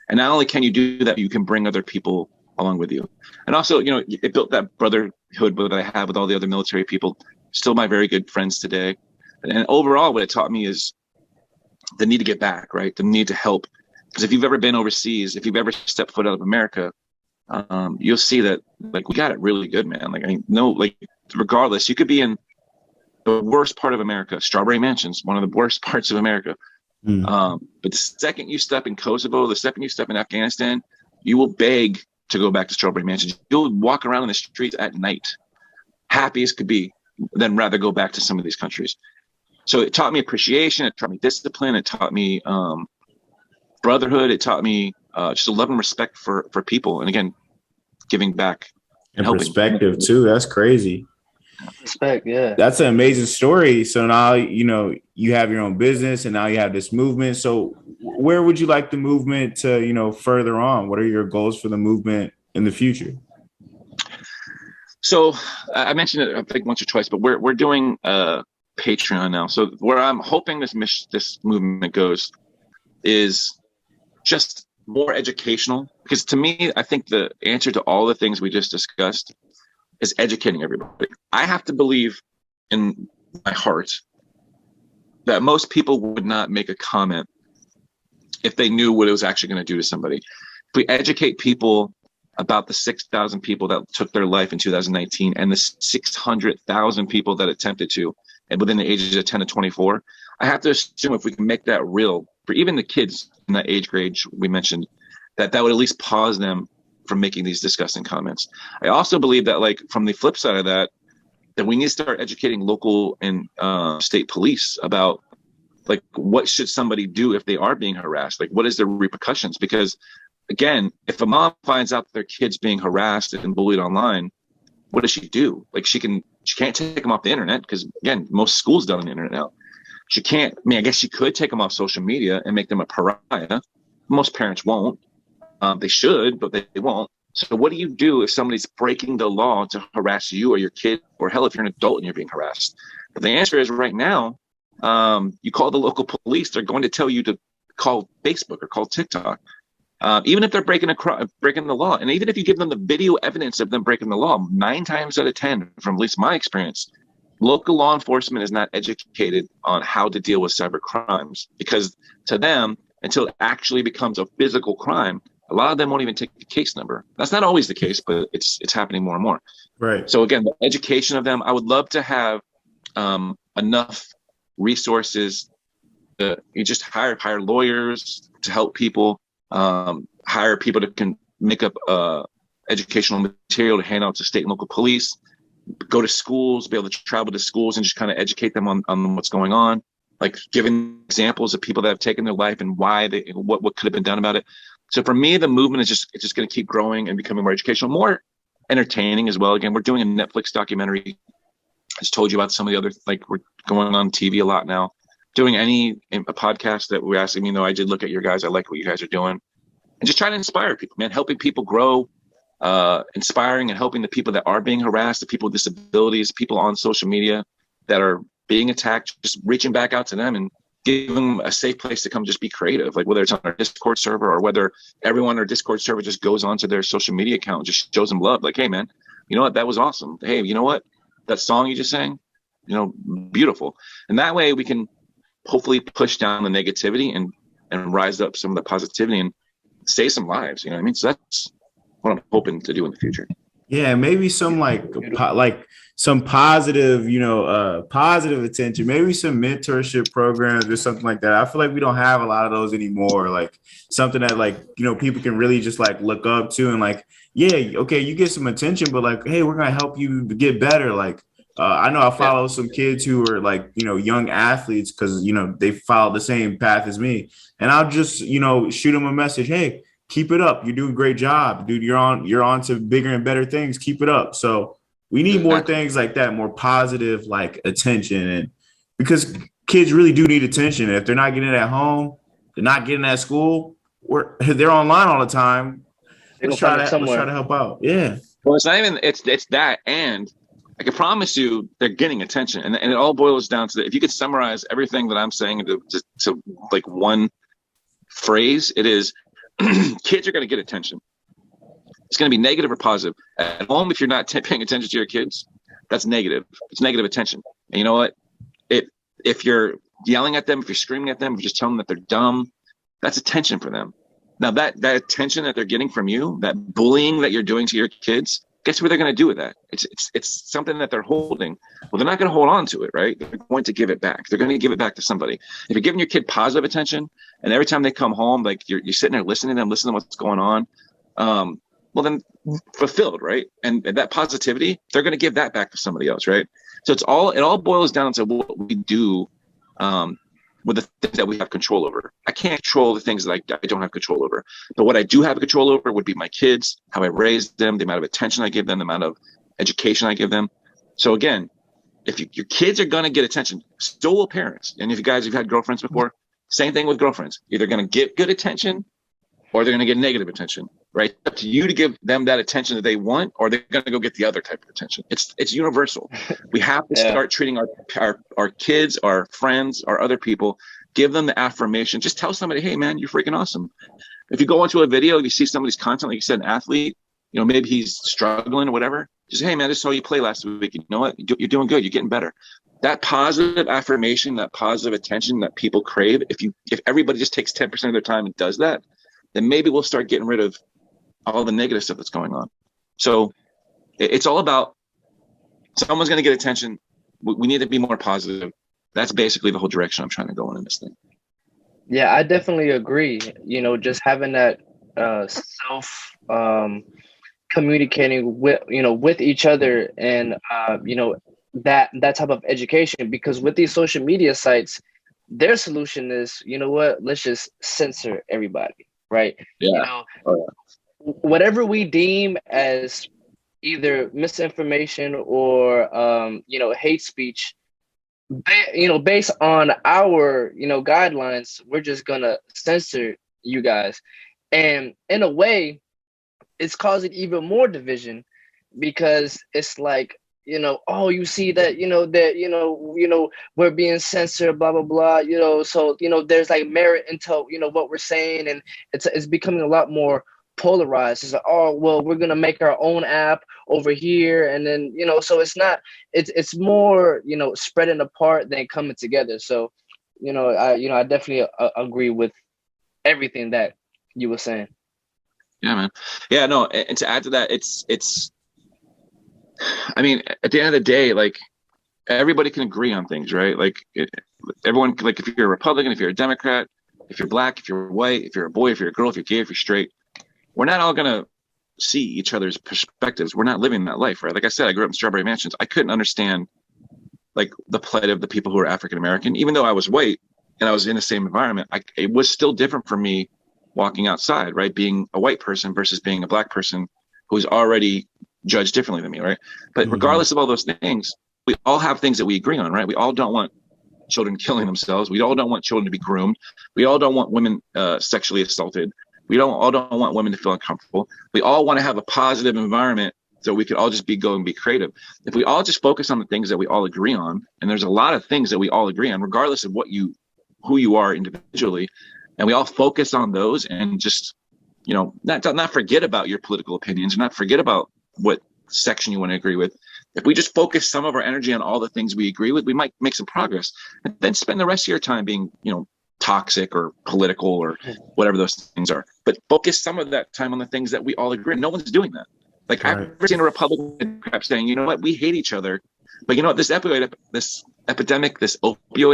And not only can you do that, you can bring other people along with you. And also, it built that brotherhood that I have with all the other military people, still my very good friends today. And overall, what it taught me is the need to get back, right? The need to help. Because if you've ever been overseas, if you've ever stepped foot out of America, you'll see that like we got it really good, man. Like regardless, you could be in the worst part of America, Strawberry Mansions, one of the worst parts of America. But the second you step in Kosovo, the second you step in Afghanistan, you will beg to go back to Strawberry Mansion. You'll walk around in the streets at night, happy as could be, then rather go back to some of these countries. So it taught me appreciation. It taught me discipline. It taught me brotherhood. It taught me just a love and respect for people. And again, giving back and perspective too. That's crazy. Respect, yeah. That's an amazing story. So now, you have your own business and now you have this movement. So where would you like the movement to, further on? What are your goals for the movement in the future? So I mentioned it, I think, once or twice, but we're doing Patreon now. So where I'm hoping this movement goes is just more educational, because to me, I think the answer to all the things we just discussed is educating everybody. I have to believe in my heart that most people would not make a comment if they knew what it was actually going to do to somebody. If we educate people about the 6,000 people that took their life in 2019 and the 600,000 people that attempted to, and within the ages of 10 to 24, I have to assume if we can make that real for even the kids in that age grade we mentioned, that would at least pause them from making these disgusting comments. I also believe that, like, from the flip side of that we need to start educating local and state police about, like, what should somebody do if they are being harassed? Like, what is the repercussions? Because again, if a mom finds out that their kid's being harassed and bullied online, what does she do? Like, she can't take them off the internet, because again, most schools done on the internet now. She can't, I guess she could take them off social media and make them a pariah. Most parents won't. They should, but they won't. So what do you do if somebody's breaking the law to harass you or your kid, or hell, if you're an adult and you're being harassed? But the answer is, right now, you call the local police, they're going to tell you to call Facebook or call TikTok. Even if they're breaking the law, and even if you give them the video evidence of them breaking the law, 9 times out of 10, from at least my experience, local law enforcement is not educated on how to deal with cyber crimes, because to them, until it actually becomes a physical crime, a lot of them won't even take the case number. That's not always the case, but it's happening more and more. Right. So again, the education of them, I would love to have enough resources. You just hire lawyers to help people. Hire people that can make up educational material to hand out to state and local police, go to schools, be able to travel to schools and just kind of educate them on what's going on, like giving examples of people that have taken their life and why what could have been done about it. So for me, the movement is just going to keep growing and becoming more educational, more entertaining as well. Again, we're doing a Netflix documentary. I just told you about some of the other, like, we're going on TV a lot now. Doing a podcast that we're asking, I did look at your guys. I like what you guys are doing, and just trying to inspire people, man, helping people grow, inspiring and helping the people that are being harassed, the people with disabilities, people on social media that are being attacked, just reaching back out to them and giving them a safe place to come just be creative, like whether it's on our Discord server or whether everyone on our Discord server just goes onto their social media account and just shows them love. Like, hey, man, you know what? That was awesome. Hey, you know what? That song you just sang, beautiful. And that way we can hopefully push down the negativity and rise up some of the positivity and save some lives. You know what I mean? So that's what I'm hoping to do in the future. Yeah, maybe some some positive, positive attention, maybe some mentorship programs or something like that. I feel like we don't have a lot of those anymore. Like something that people can really just look up to and yeah, okay, you get some attention, but hey, we're gonna help you get better. I know I follow some kids who are young athletes because, they follow the same path as me. And I'll just, shoot them a message. Hey, keep it up. You're doing a great job, dude. You're on to bigger and better things. Keep it up. So we need more things like that, more positive, attention. And because kids really do need attention. If they're not getting it at home, they're not getting it at school, they're online all the time. Let's try to help out. Yeah. Well, it's not even, it's that. And I can promise you they're getting attention. And it all boils down to if you could summarize everything that I'm saying to one phrase, it is kids are going to get attention. It's going to be negative or positive. At home, if you're not paying attention to your kids, that's negative. It's negative attention. And you know what? If you're yelling at them, if you're screaming at them, if you're just telling them that they're dumb, that's attention for them. Now that attention that they're getting from you, that bullying that you're doing to your kids, guess what they're going to do with that? It's something that they're holding. Well, they're not going to hold on to it, right? They're going to give it back. They're going to give it back to somebody. If you're giving your kid positive attention, and every time they come home, like you're sitting there listening to them, listening to what's going on, well then fulfilled, right? And that positivity, they're going to give that back to somebody else, right? So it all boils down to what we do with the things that we have control over. I can't control the things that I don't have control over. But what I do have control over would be my kids, how I raise them, the amount of attention I give them, the amount of education I give them. So again, if your kids are going to get attention, so will parents. And if you guys have had girlfriends before, same thing with girlfriends. Either going to get good attention or they're going to get negative attention, right? It's up to you to give them that attention that they want, or they're going to go get the other type of attention. It's universal. We have to start treating our kids, our friends, our other people, give them the affirmation. Just tell somebody, hey man, you're freaking awesome. If you go into a video, you see somebody's content, like you said, an athlete, maybe he's struggling or whatever. Just, hey man, I just saw you play last week. You know what? You're doing good. You're getting better. That positive affirmation, that positive attention that people crave, if everybody just takes 10% of their time and does that, then maybe we'll start getting rid of all the negative stuff that's going on. So it's all about someone's going to get attention. We need to be more positive. That's basically the whole direction I'm trying to go in this thing. Yeah, I definitely agree. Just having that self communicating with each other, and that type of education, because with these social media sites, their solution is, let's just censor everybody, right? Yeah. Whatever we deem as either misinformation or hate speech, based on our guidelines, we're just gonna censor you guys. And in a way, it's causing even more division, because it's like, oh, you see that, we're being censored, blah, blah, blah, so, there's like merit into, what we're saying. And it's becoming a lot more polarized. It's like, oh, well, we're going to make our own app over here. And then, so it's more, spreading apart than coming together. So, I definitely agree with everything that you were saying. Yeah, man. Yeah, no. And to add to that, it's, I mean, at the end of the day, like, everybody can agree on things, right? Like everyone, like if you're a Republican, if you're a Democrat, if you're black, if you're white, if you're a boy, if you're a girl, if you're gay, if you're straight, we're not all going to see each other's perspectives. We're not living that life, right? Like I said, I grew up in Strawberry Mansions. I couldn't understand like the plight of the people who are African-American, even though I was white and I was in the same environment. It was still different for me walking outside, right? Being a white person versus being a black person who's already judged differently than me, right? But regardless of all those things, we all have things that we agree on, right? We all don't want children killing themselves. We all don't want children to be groomed. We all don't want women sexually assaulted. We all don't want women to feel uncomfortable. We all want to have a positive environment so we could all just go and be creative. If we all just focus on the things that we all agree on, and there's a lot of things that we all agree on, regardless of who you are individually, and we all focus on those and just, not forget about your political opinions, not forget about what section you want to agree with. If we just focus some of our energy on all the things we agree with, we might make some progress, and then spend the rest of your time being, toxic or political or whatever those things are. But focus some of that time on the things that we all agree on. No one's doing that. Like I've never seen a Republican saying, you know what, we hate each other, but you know what, this opioid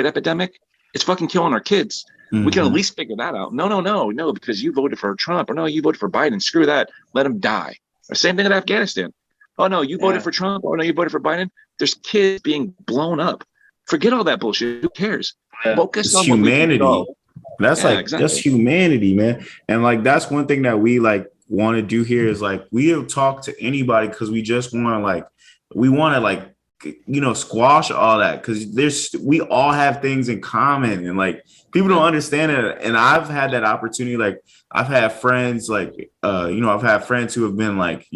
epidemic, it's fucking killing our kids. We can at least figure that out. No, because you voted for Trump, or no, you voted for Biden. Screw that. Let them die. Or same thing in Afghanistan. Oh no, you voted for Trump. Oh no, you voted for Biden. There's kids being blown up. Forget all that bullshit. Who cares? Focus on humanity. That's exactly. That's humanity, man. And like that's one thing that we like want to do here is like we don't talk to anybody because we just want to squash all that, because we all have things in common, and like people don't understand it. And I've had that opportunity. Like I've had friends I've had friends who have been like,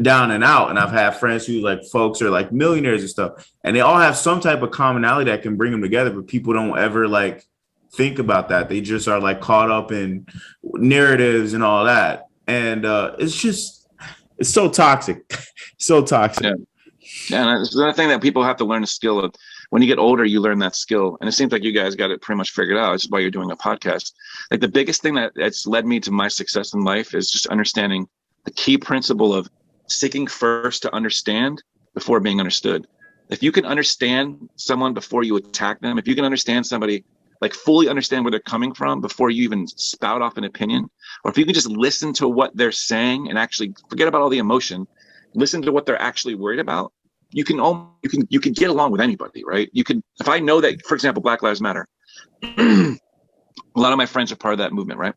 down and out, and I've had friends who like folks are like millionaires and stuff, and they all have some type of commonality that can bring them together, but people don't ever like think about that. They just are like caught up in narratives and all that, and it's so toxic. So toxic. Yeah, and it's another thing that people have to learn a skill of. When you get older, you learn that skill, and it seems like you guys got it pretty much figured out. It's why you're doing a podcast. Like the biggest thing that's led me to my success in life is just understanding the key principle of seeking first to understand before being understood. If you can understand someone before you attack them, if you can understand somebody, like fully understand where they're coming from before you even spout off an opinion, or if you can just listen to what they're saying and actually forget about all the emotion, listen to what they're actually worried about, you can get along with anybody, right? You can, if I know that, for example, Black Lives Matter, a lot of my friends are part of that movement, right?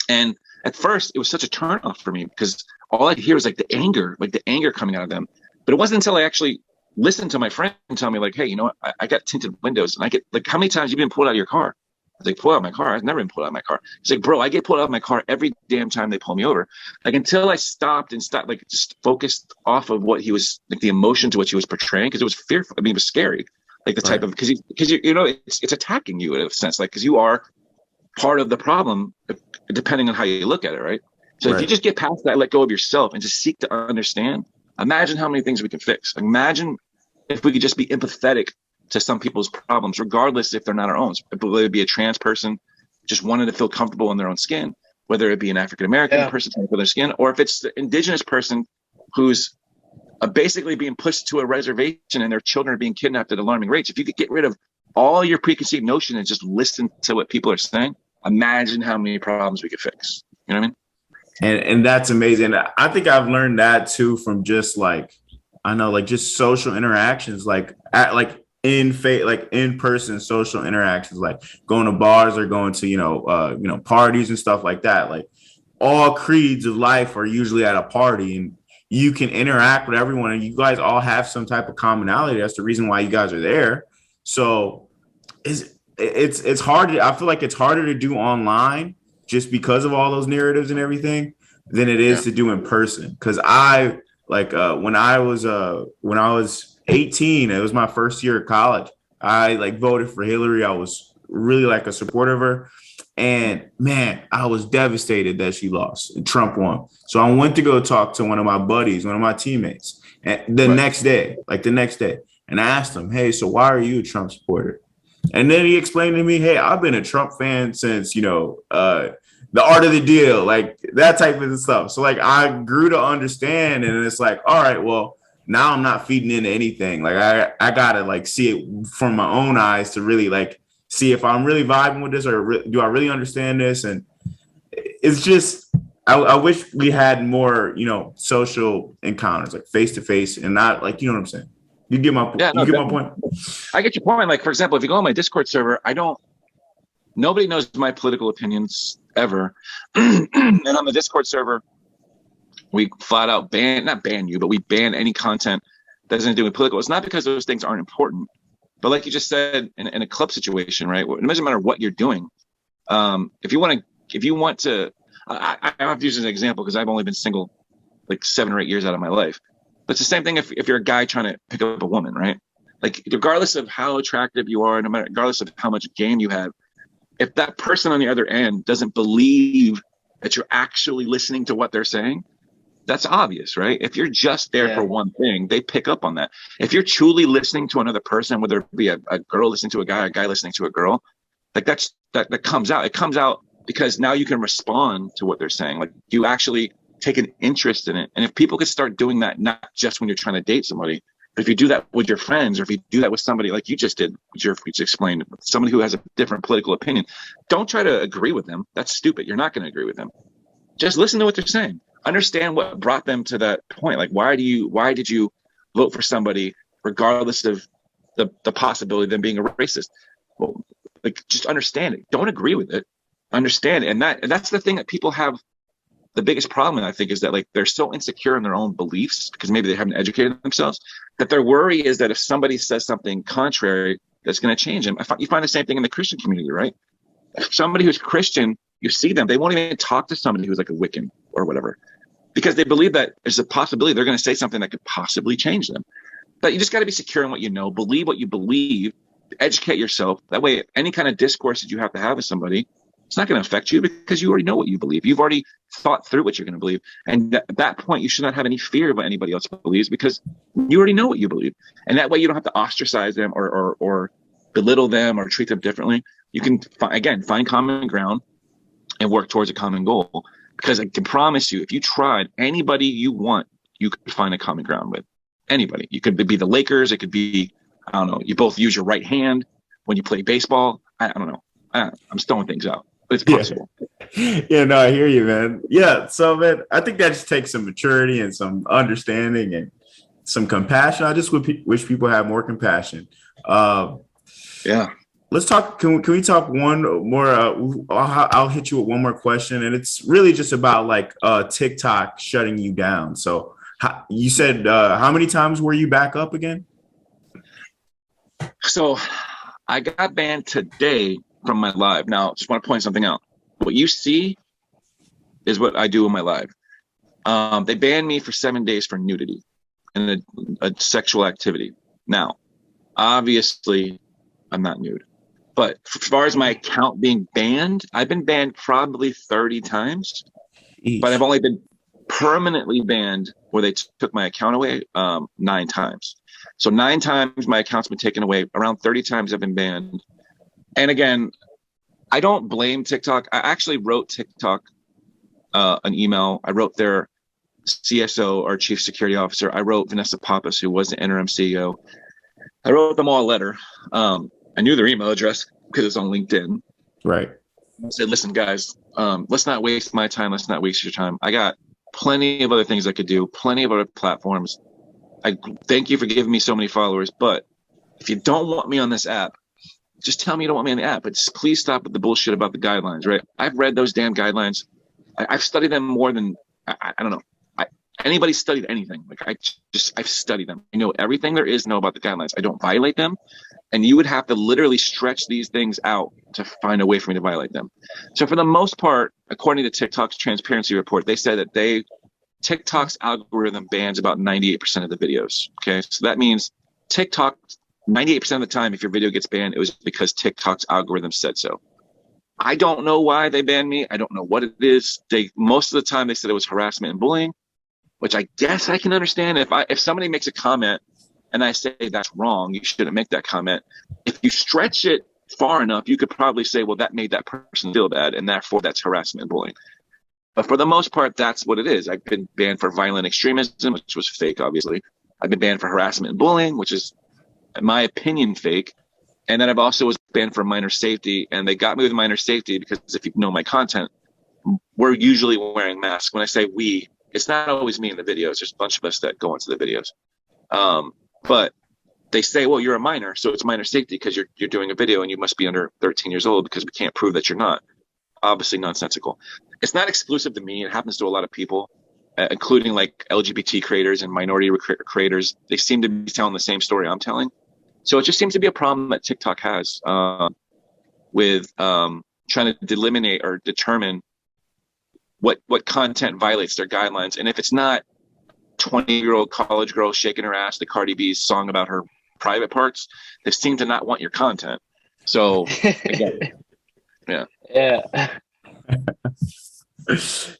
And at first it was such a turnoff for me because all I could hear was like the anger coming out of them. But it wasn't until I actually listened to my friend tell me like, hey, you know what? I got tinted windows, and I get like, how many times have you been pulled out of your car? I was like, pulled out of my car? I've never been pulled out of my car. He's like, bro, I get pulled out of my car every damn time they pull me over. Like, until I stopped, like just focused off of what he was, like the emotion to what he was portraying, because it was fearful. I mean, it was scary. Like the type of, because you know, it's attacking you in a sense, like, because you are part of the problem, depending on how you look at it, right? So if you just get past that, let go of yourself and just seek to understand, imagine how many things we can fix. Imagine if we could just be empathetic to some people's problems, regardless if they're not our own. Whether it be a trans person just wanting to feel comfortable in their own skin, whether it be an African-American person trying to feel their skin, or if it's the indigenous person who's basically being pushed to a reservation and their children are being kidnapped at alarming rates. If you could get rid of all your preconceived notion and just listen to what people are saying, imagine how many problems we could fix. You know what I mean? And that's amazing. I think I've learned that too from just like, I know, like just social interactions, like in person social interactions, like going to bars or going to parties and stuff like that. Like all creeds of life are usually at a party, and you can interact with everyone, and you guys all have some type of commonality. That's the reason why you guys are there. So it's hard. I feel like it's harder to do online just because of all those narratives and everything than it is to do in person. Because when I was 18, it was my first year of college. I like voted for Hillary. I was really like a supporter of her. And man, I was devastated that she lost and Trump won. So I went to go talk to one of my buddies, one of my teammates, and the next day, and I asked him, hey, so why are you a Trump supporter? And then he explained to me, hey, I've been a Trump fan since, the art of the deal, like that type of stuff. So like I grew to understand, and it's like, all right, well, now I'm not feeding into anything. Like I gotta like see it from my own eyes to really like see if I'm really vibing with this, or do I really understand this? And it's just, I wish we had more, social encounters, like face to face, and not like, you know what I'm saying? You get my point. I get your point. Like, for example, if you go on my Discord server, nobody knows my political opinions ever. And on the Discord server, we flat out not ban you, but we ban any content that doesn't do with political. It's not because those things aren't important, but like you just said, in a club situation, right? It doesn't matter what you're doing. If you want to, I have to use an example because I've only been single like 7 or 8 years out of my life. But it's the same thing if you're a guy trying to pick up a woman, right? Like regardless of how attractive you are, regardless of how much game you have, if that person on the other end doesn't believe that you're actually listening to what they're saying, that's obvious, right? If you're just there for one thing, they pick up on that. If you're truly listening to another person, whether it be a girl listening to a guy listening to a girl, like that comes out. It comes out because now you can respond to what they're saying. Like you actually take an interest in it. And if people could start doing that, not just when you're trying to date somebody, but if you do that with your friends, or if you do that with somebody like you just did, which you just explained, somebody who has a different political opinion, don't try to agree with them. That's stupid. You're not going to agree with them. Just listen to what they're saying. Understand what brought them to that point. Like, why did you vote for somebody regardless of the possibility of them being a racist? Well, like, just understand it. Don't agree with it. Understand it. And that's the thing that people have. The biggest problem, I think, is that like they're so insecure in their own beliefs because maybe they haven't educated themselves, that their worry is that if somebody says something contrary, that's going to change them. You find the same thing in the Christian community, right? If somebody who's Christian, you see them, they won't even talk to somebody who's like a Wiccan or whatever, because they believe that there's a possibility they're going to say something that could possibly change them. But you just got to be secure in what you know, believe what you believe, educate yourself. That way, any kind of discourse that you have to have with somebody, it's not going to affect you because you already know what you believe. You've already thought through what you're going to believe. And at that point, you should not have any fear of what anybody else believes because you already know what you believe. And that way you don't have to ostracize them or belittle them or treat them differently. You can, find common ground and work towards a common goal. Because I can promise you, if you tried, anybody you want you could find a common ground with anybody. You could be the Lakers. It could be, I don't know, you both use your right hand when you play baseball. I don't know. I'm throwing things out, but it's possible. Yeah, no, I hear you, man. Yeah, so man, I think that just takes some maturity and some understanding and some compassion. I just wish people had more compassion. Yeah. Let's talk. Can we talk one more? I'll hit you with one more question, and it's really just about like TikTok shutting you down. So you said how many times were you back up again? So I got banned today from my live. Now, just want to point something out. What you see is what I do in my live. They banned me for 7 days for nudity and a sexual activity. Now, obviously, I'm not nude. But as far as my account being banned, I've been banned probably 30 times. Eesh. But I've only been permanently banned where they took my account away 9 times. So 9 times my account's been taken away. Around 30 times I've been banned. And again, I don't blame TikTok. I actually wrote TikTok an email. I wrote their CSO, or chief security officer. I wrote Vanessa Pappas, who was the interim CEO. I wrote them all a letter. I knew their email address because it's on LinkedIn. Right. I said, listen, guys, let's not waste my time. Let's not waste your time. I got plenty of other things I could do, plenty of other platforms. I thank you for giving me so many followers. But if you don't want me on this app, just tell me you don't want me on the app. But just please stop with the bullshit about the guidelines, right? I've read those damn guidelines. I've studied them more than, I don't know. Anybody studied anything? Like I've studied them. I know everything there is to know about the guidelines. I don't violate them. And you would have to literally stretch these things out to find a way for me to violate them. So for the most part, according to TikTok's transparency report, they said that TikTok's algorithm bans about 98% of the videos. Okay. So that means TikTok, 98% of the time, if your video gets banned, it was because TikTok's algorithm said so. I don't know why they banned me. I don't know what it is. Most of the time they said it was harassment and bullying, which I guess I can understand. If somebody makes a comment and I say that's wrong, you shouldn't make that comment. If you stretch it far enough, you could probably say, well, that made that person feel bad, and therefore that's harassment and bullying. But for the most part, that's what it is. I've been banned for violent extremism, which was fake, obviously. I've been banned for harassment and bullying, which is, in my opinion, fake. And then I've also was banned for minor safety, and they got me with minor safety because if you know my content, we're usually wearing masks. When I say we, it's not always me in the videos. There's a bunch of us that go into the videos. But they say, well, you're a minor, so it's minor safety because you're doing a video and you must be under 13 years old because we can't prove that you're not. Obviously nonsensical. It's not exclusive to me. It happens to a lot of people, including like LGBT creators and minority creators. They seem to be telling the same story I'm telling. So it just seems to be a problem that TikTok has with trying to delimitate or determine what content violates their guidelines. And if it's not 20-year-old college girl shaking her ass to Cardi B's song about her private parts, they seem to not want your content. So again, yeah.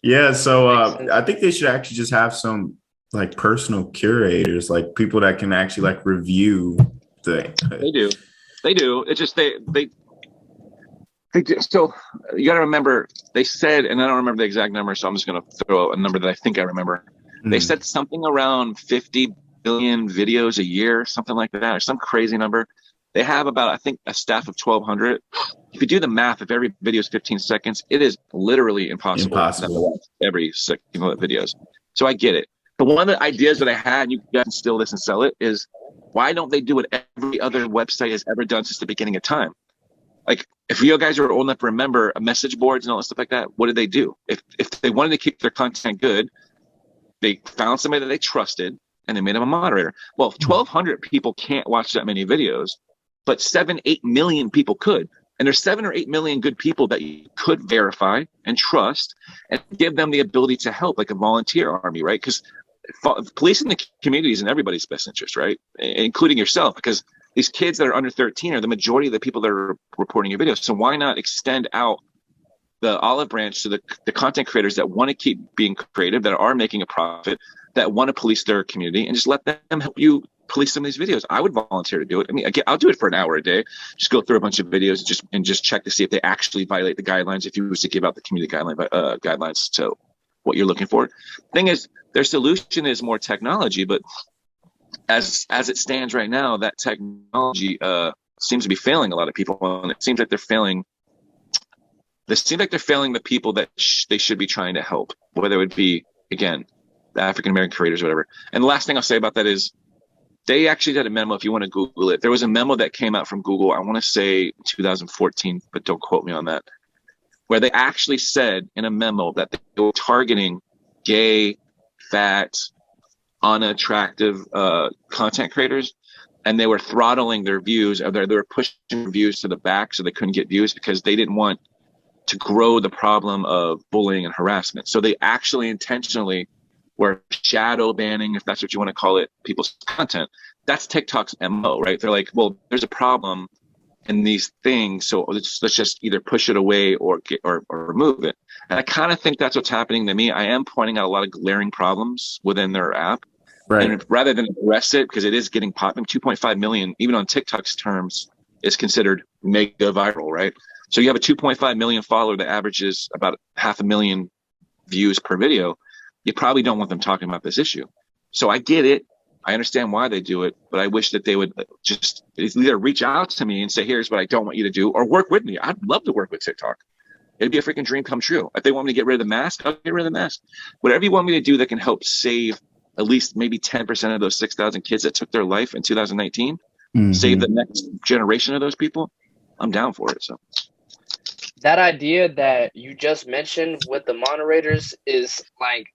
Yeah. So I think they should actually just have some like personal curators, like people that can actually like review the. They do. It's just they do. So you got to remember, they said, and I don't remember the exact number, so I'm just going to throw out a number that I think I remember. They said something around 50 billion videos a year, something like that, or some crazy number. They have about, I think, a staff of 1,200. If you do the math, if every video is 15 seconds, it is literally impossible. Every second of videos. So I get it. But one of the ideas that I had, and you can steal this and sell it, is why don't they do what every other website has ever done since the beginning of time? Like, if you guys are old enough to remember message boards and all that stuff like that, what did they do? If they wanted to keep their content good, they found somebody that they trusted and they made him a moderator. Well, 1,200 people can't watch that many videos, but 7-8 million people could. And there's 7 or 8 million good people that you could verify and trust and give them the ability to help, like a volunteer army, right? Because policing the community is in everybody's best interest, right? Including yourself, because these kids that are under 13 are the majority of the people that are reporting your videos. So why not extend out the olive branch to the content creators that want to keep being creative, that are making a profit, that want to police their community, and just let them help you police some of these videos. I would volunteer to do it. I mean, I'll do it for an hour a day. Just go through a bunch of videos and just check to see if they actually violate the guidelines. If you was to give out the community guidelines to what you're looking for. Thing is, their solution is more technology, but as it stands right now, that technology seems to be failing a lot of people, and it seems like they're failing. They seem like they're failing the people that they should be trying to help, whether it would be, again, the African American creators or whatever. And the last thing I'll say about that is they actually did a memo. If you want to Google it, there was a memo that came out from Google, I want to say 2014, but don't quote me on that, where they actually said in a memo that they were targeting gay, fat, unattractive content creators, and they were throttling their views, or they were pushing views to the back so they couldn't get views because they didn't want to grow the problem of bullying and harassment. So they actually intentionally were shadow banning, if that's what you want to call it, people's content. That's TikTok's MO, right? They're like, well, there's a problem in these things, so let's just either push it away or remove it. And I kind of think that's what's happening to me. I am pointing out a lot of glaring problems within their app. Right. And rather than address it, because it is getting popping, 2.5 million, even on TikTok's terms, is considered mega viral, right? So you have a 2.5 million follower that averages about 500,000 views per video. You probably don't want them talking about this issue. So I get it. I understand why they do it, but I wish that they would just either reach out to me and say, here's what I don't want you to do, or work with me. I'd love to work with TikTok. It'd be a freaking dream come true. If they want me to get rid of the mask, I'll get rid of the mask. Whatever you want me to do that can help save at least maybe 10% of those 6,000 kids that took their life in 2019, save the next generation of those people, I'm down for it. So that idea that you just mentioned with the moderators is like,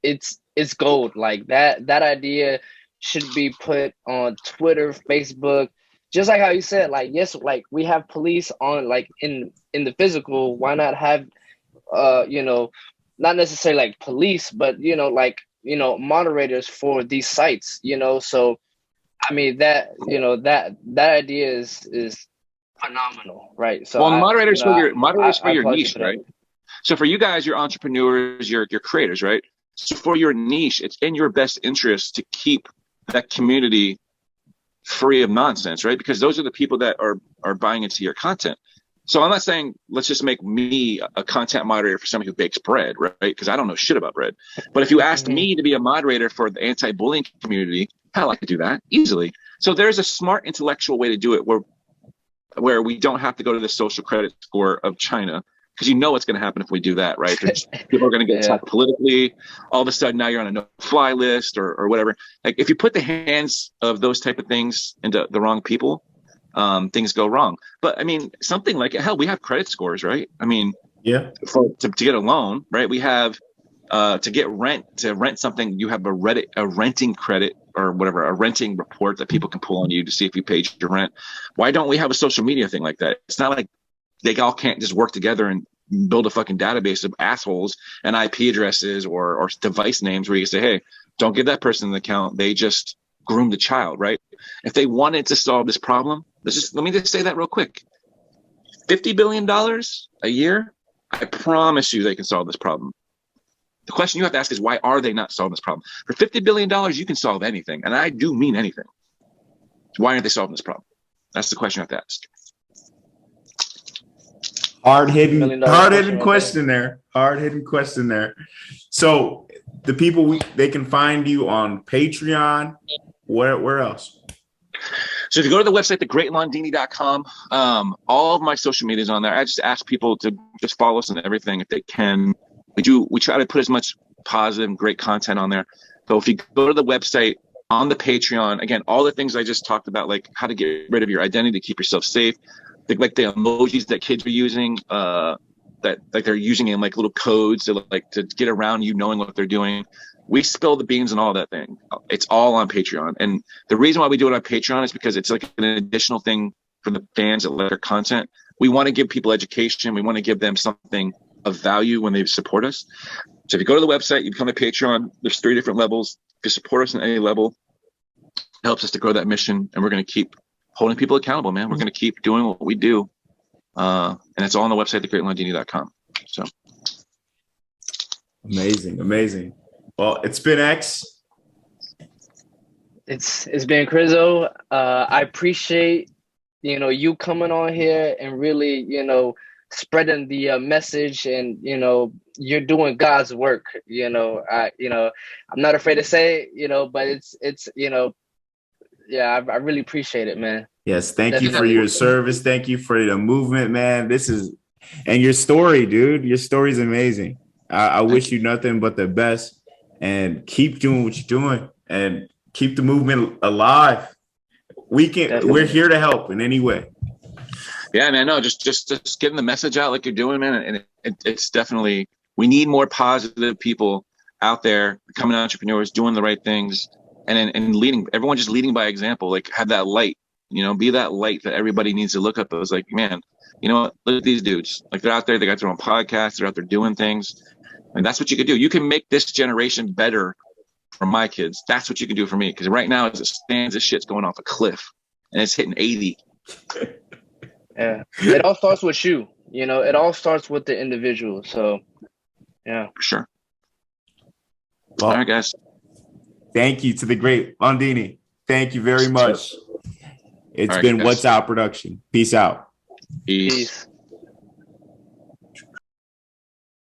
it's gold. Like that idea should be put on Twitter, Facebook, just like how you said, like, yes, like we have police on, like in the physical, why not have not necessarily like police, but moderators for these sites, so I mean that idea is phenomenal, right? So well, moderators for your niche, right? So for you guys, you're entrepreneurs, you're creators, right? So for your niche, it's in your best interest to keep that community free of nonsense, right? Because those are the people that are buying into your content. So I'm not saying let's just make me a content moderator for somebody who bakes bread, right? Because I don't know shit about bread. But if you asked me to be a moderator for the anti-bullying community, hell, I could do that easily. So there's a smart intellectual way to do it where we don't have to go to the social credit score of China, because you know what's going to happen if we do that, right? People are going to get attacked politically. All of a sudden, now you're on a no-fly list or whatever. Like if you put the hands of those type of things into the wrong people, things go wrong. But I mean, something like, hell, we have credit scores, right? I mean, to get a loan, right? We have to rent something. You have a renting credit or whatever, a renting report that people can pull on you to see if you paid your rent. Why don't we have a social media thing like that? It's not like they all can't just work together and build a fucking database of assholes and IP addresses or device names where you say, hey, don't give that person an account. They just groomed a child, right? If they wanted to solve this problem, let me just say that real quick. $50 billion a year, I promise you they can solve this problem. The question you have to ask is, why are they not solving this problem? For $50 billion, you can solve anything. And I do mean anything. Why aren't they solving this problem? That's the question you have to ask. Hard-hitting question there. Hard-hitting question there. So the people, they can find you on Patreon. Where else? So if you go to the website, thegreatlondini.com, all of my social media is on there. I just ask people to just follow us on everything if they can. We try to put as much positive and great content on there. So if you go to the website, on the Patreon, again, all the things I just talked about, like how to get rid of your identity to keep yourself safe, like the emojis that kids are using, that like they're using in like little codes to get around you knowing what they're doing. We spill the beans and all that thing. It's all on Patreon. And the reason why we do it on Patreon is because it's like an additional thing for the fans that like our content. We want to give people education. We want to give them something of value when they support us. So if you go to the website, you become a Patreon. There's 3 different levels. If you support us on any level, it helps us to grow that mission. And we're going to keep holding people accountable, man. We're going to keep doing what we do. And it's all on the website, thegreatlondini.com. So amazing. Well, it's been X. It's been Chrizzo. I appreciate you coming on here and really spreading the message, and you're doing God's work. I'm not afraid to say it, but it's yeah, I really appreciate it, man. Yes, thank you for Definitely. your service. Thank you for the movement, man. And your story, dude. Your story is amazing. I wish you nothing but the best, and keep doing what you're doing, and keep the movement alive. We're here to help in any way. Yeah, man. No, just getting the message out like you're doing, man. And it's definitely, we need more positive people out there, becoming entrepreneurs, doing the right things, and leading. Everyone just leading by example. Like, have that light. Be that light that everybody needs to look up. It was like, man, you know what? Look at these dudes. Like, they're out there. They got their own podcasts. They're out there doing things. And that's what you can do. You can make this generation better for my kids. That's what you can do for me. Because right now, as it stands, this shit's going off a cliff, and it's hitting 80. Yeah, it all starts with you. It all starts with the individual. So, yeah, For sure. Well, All right, guys. thank you to the great Londini. Thank you very much. It's All right, been guys. What's Out Production. Peace out. Peace. peace.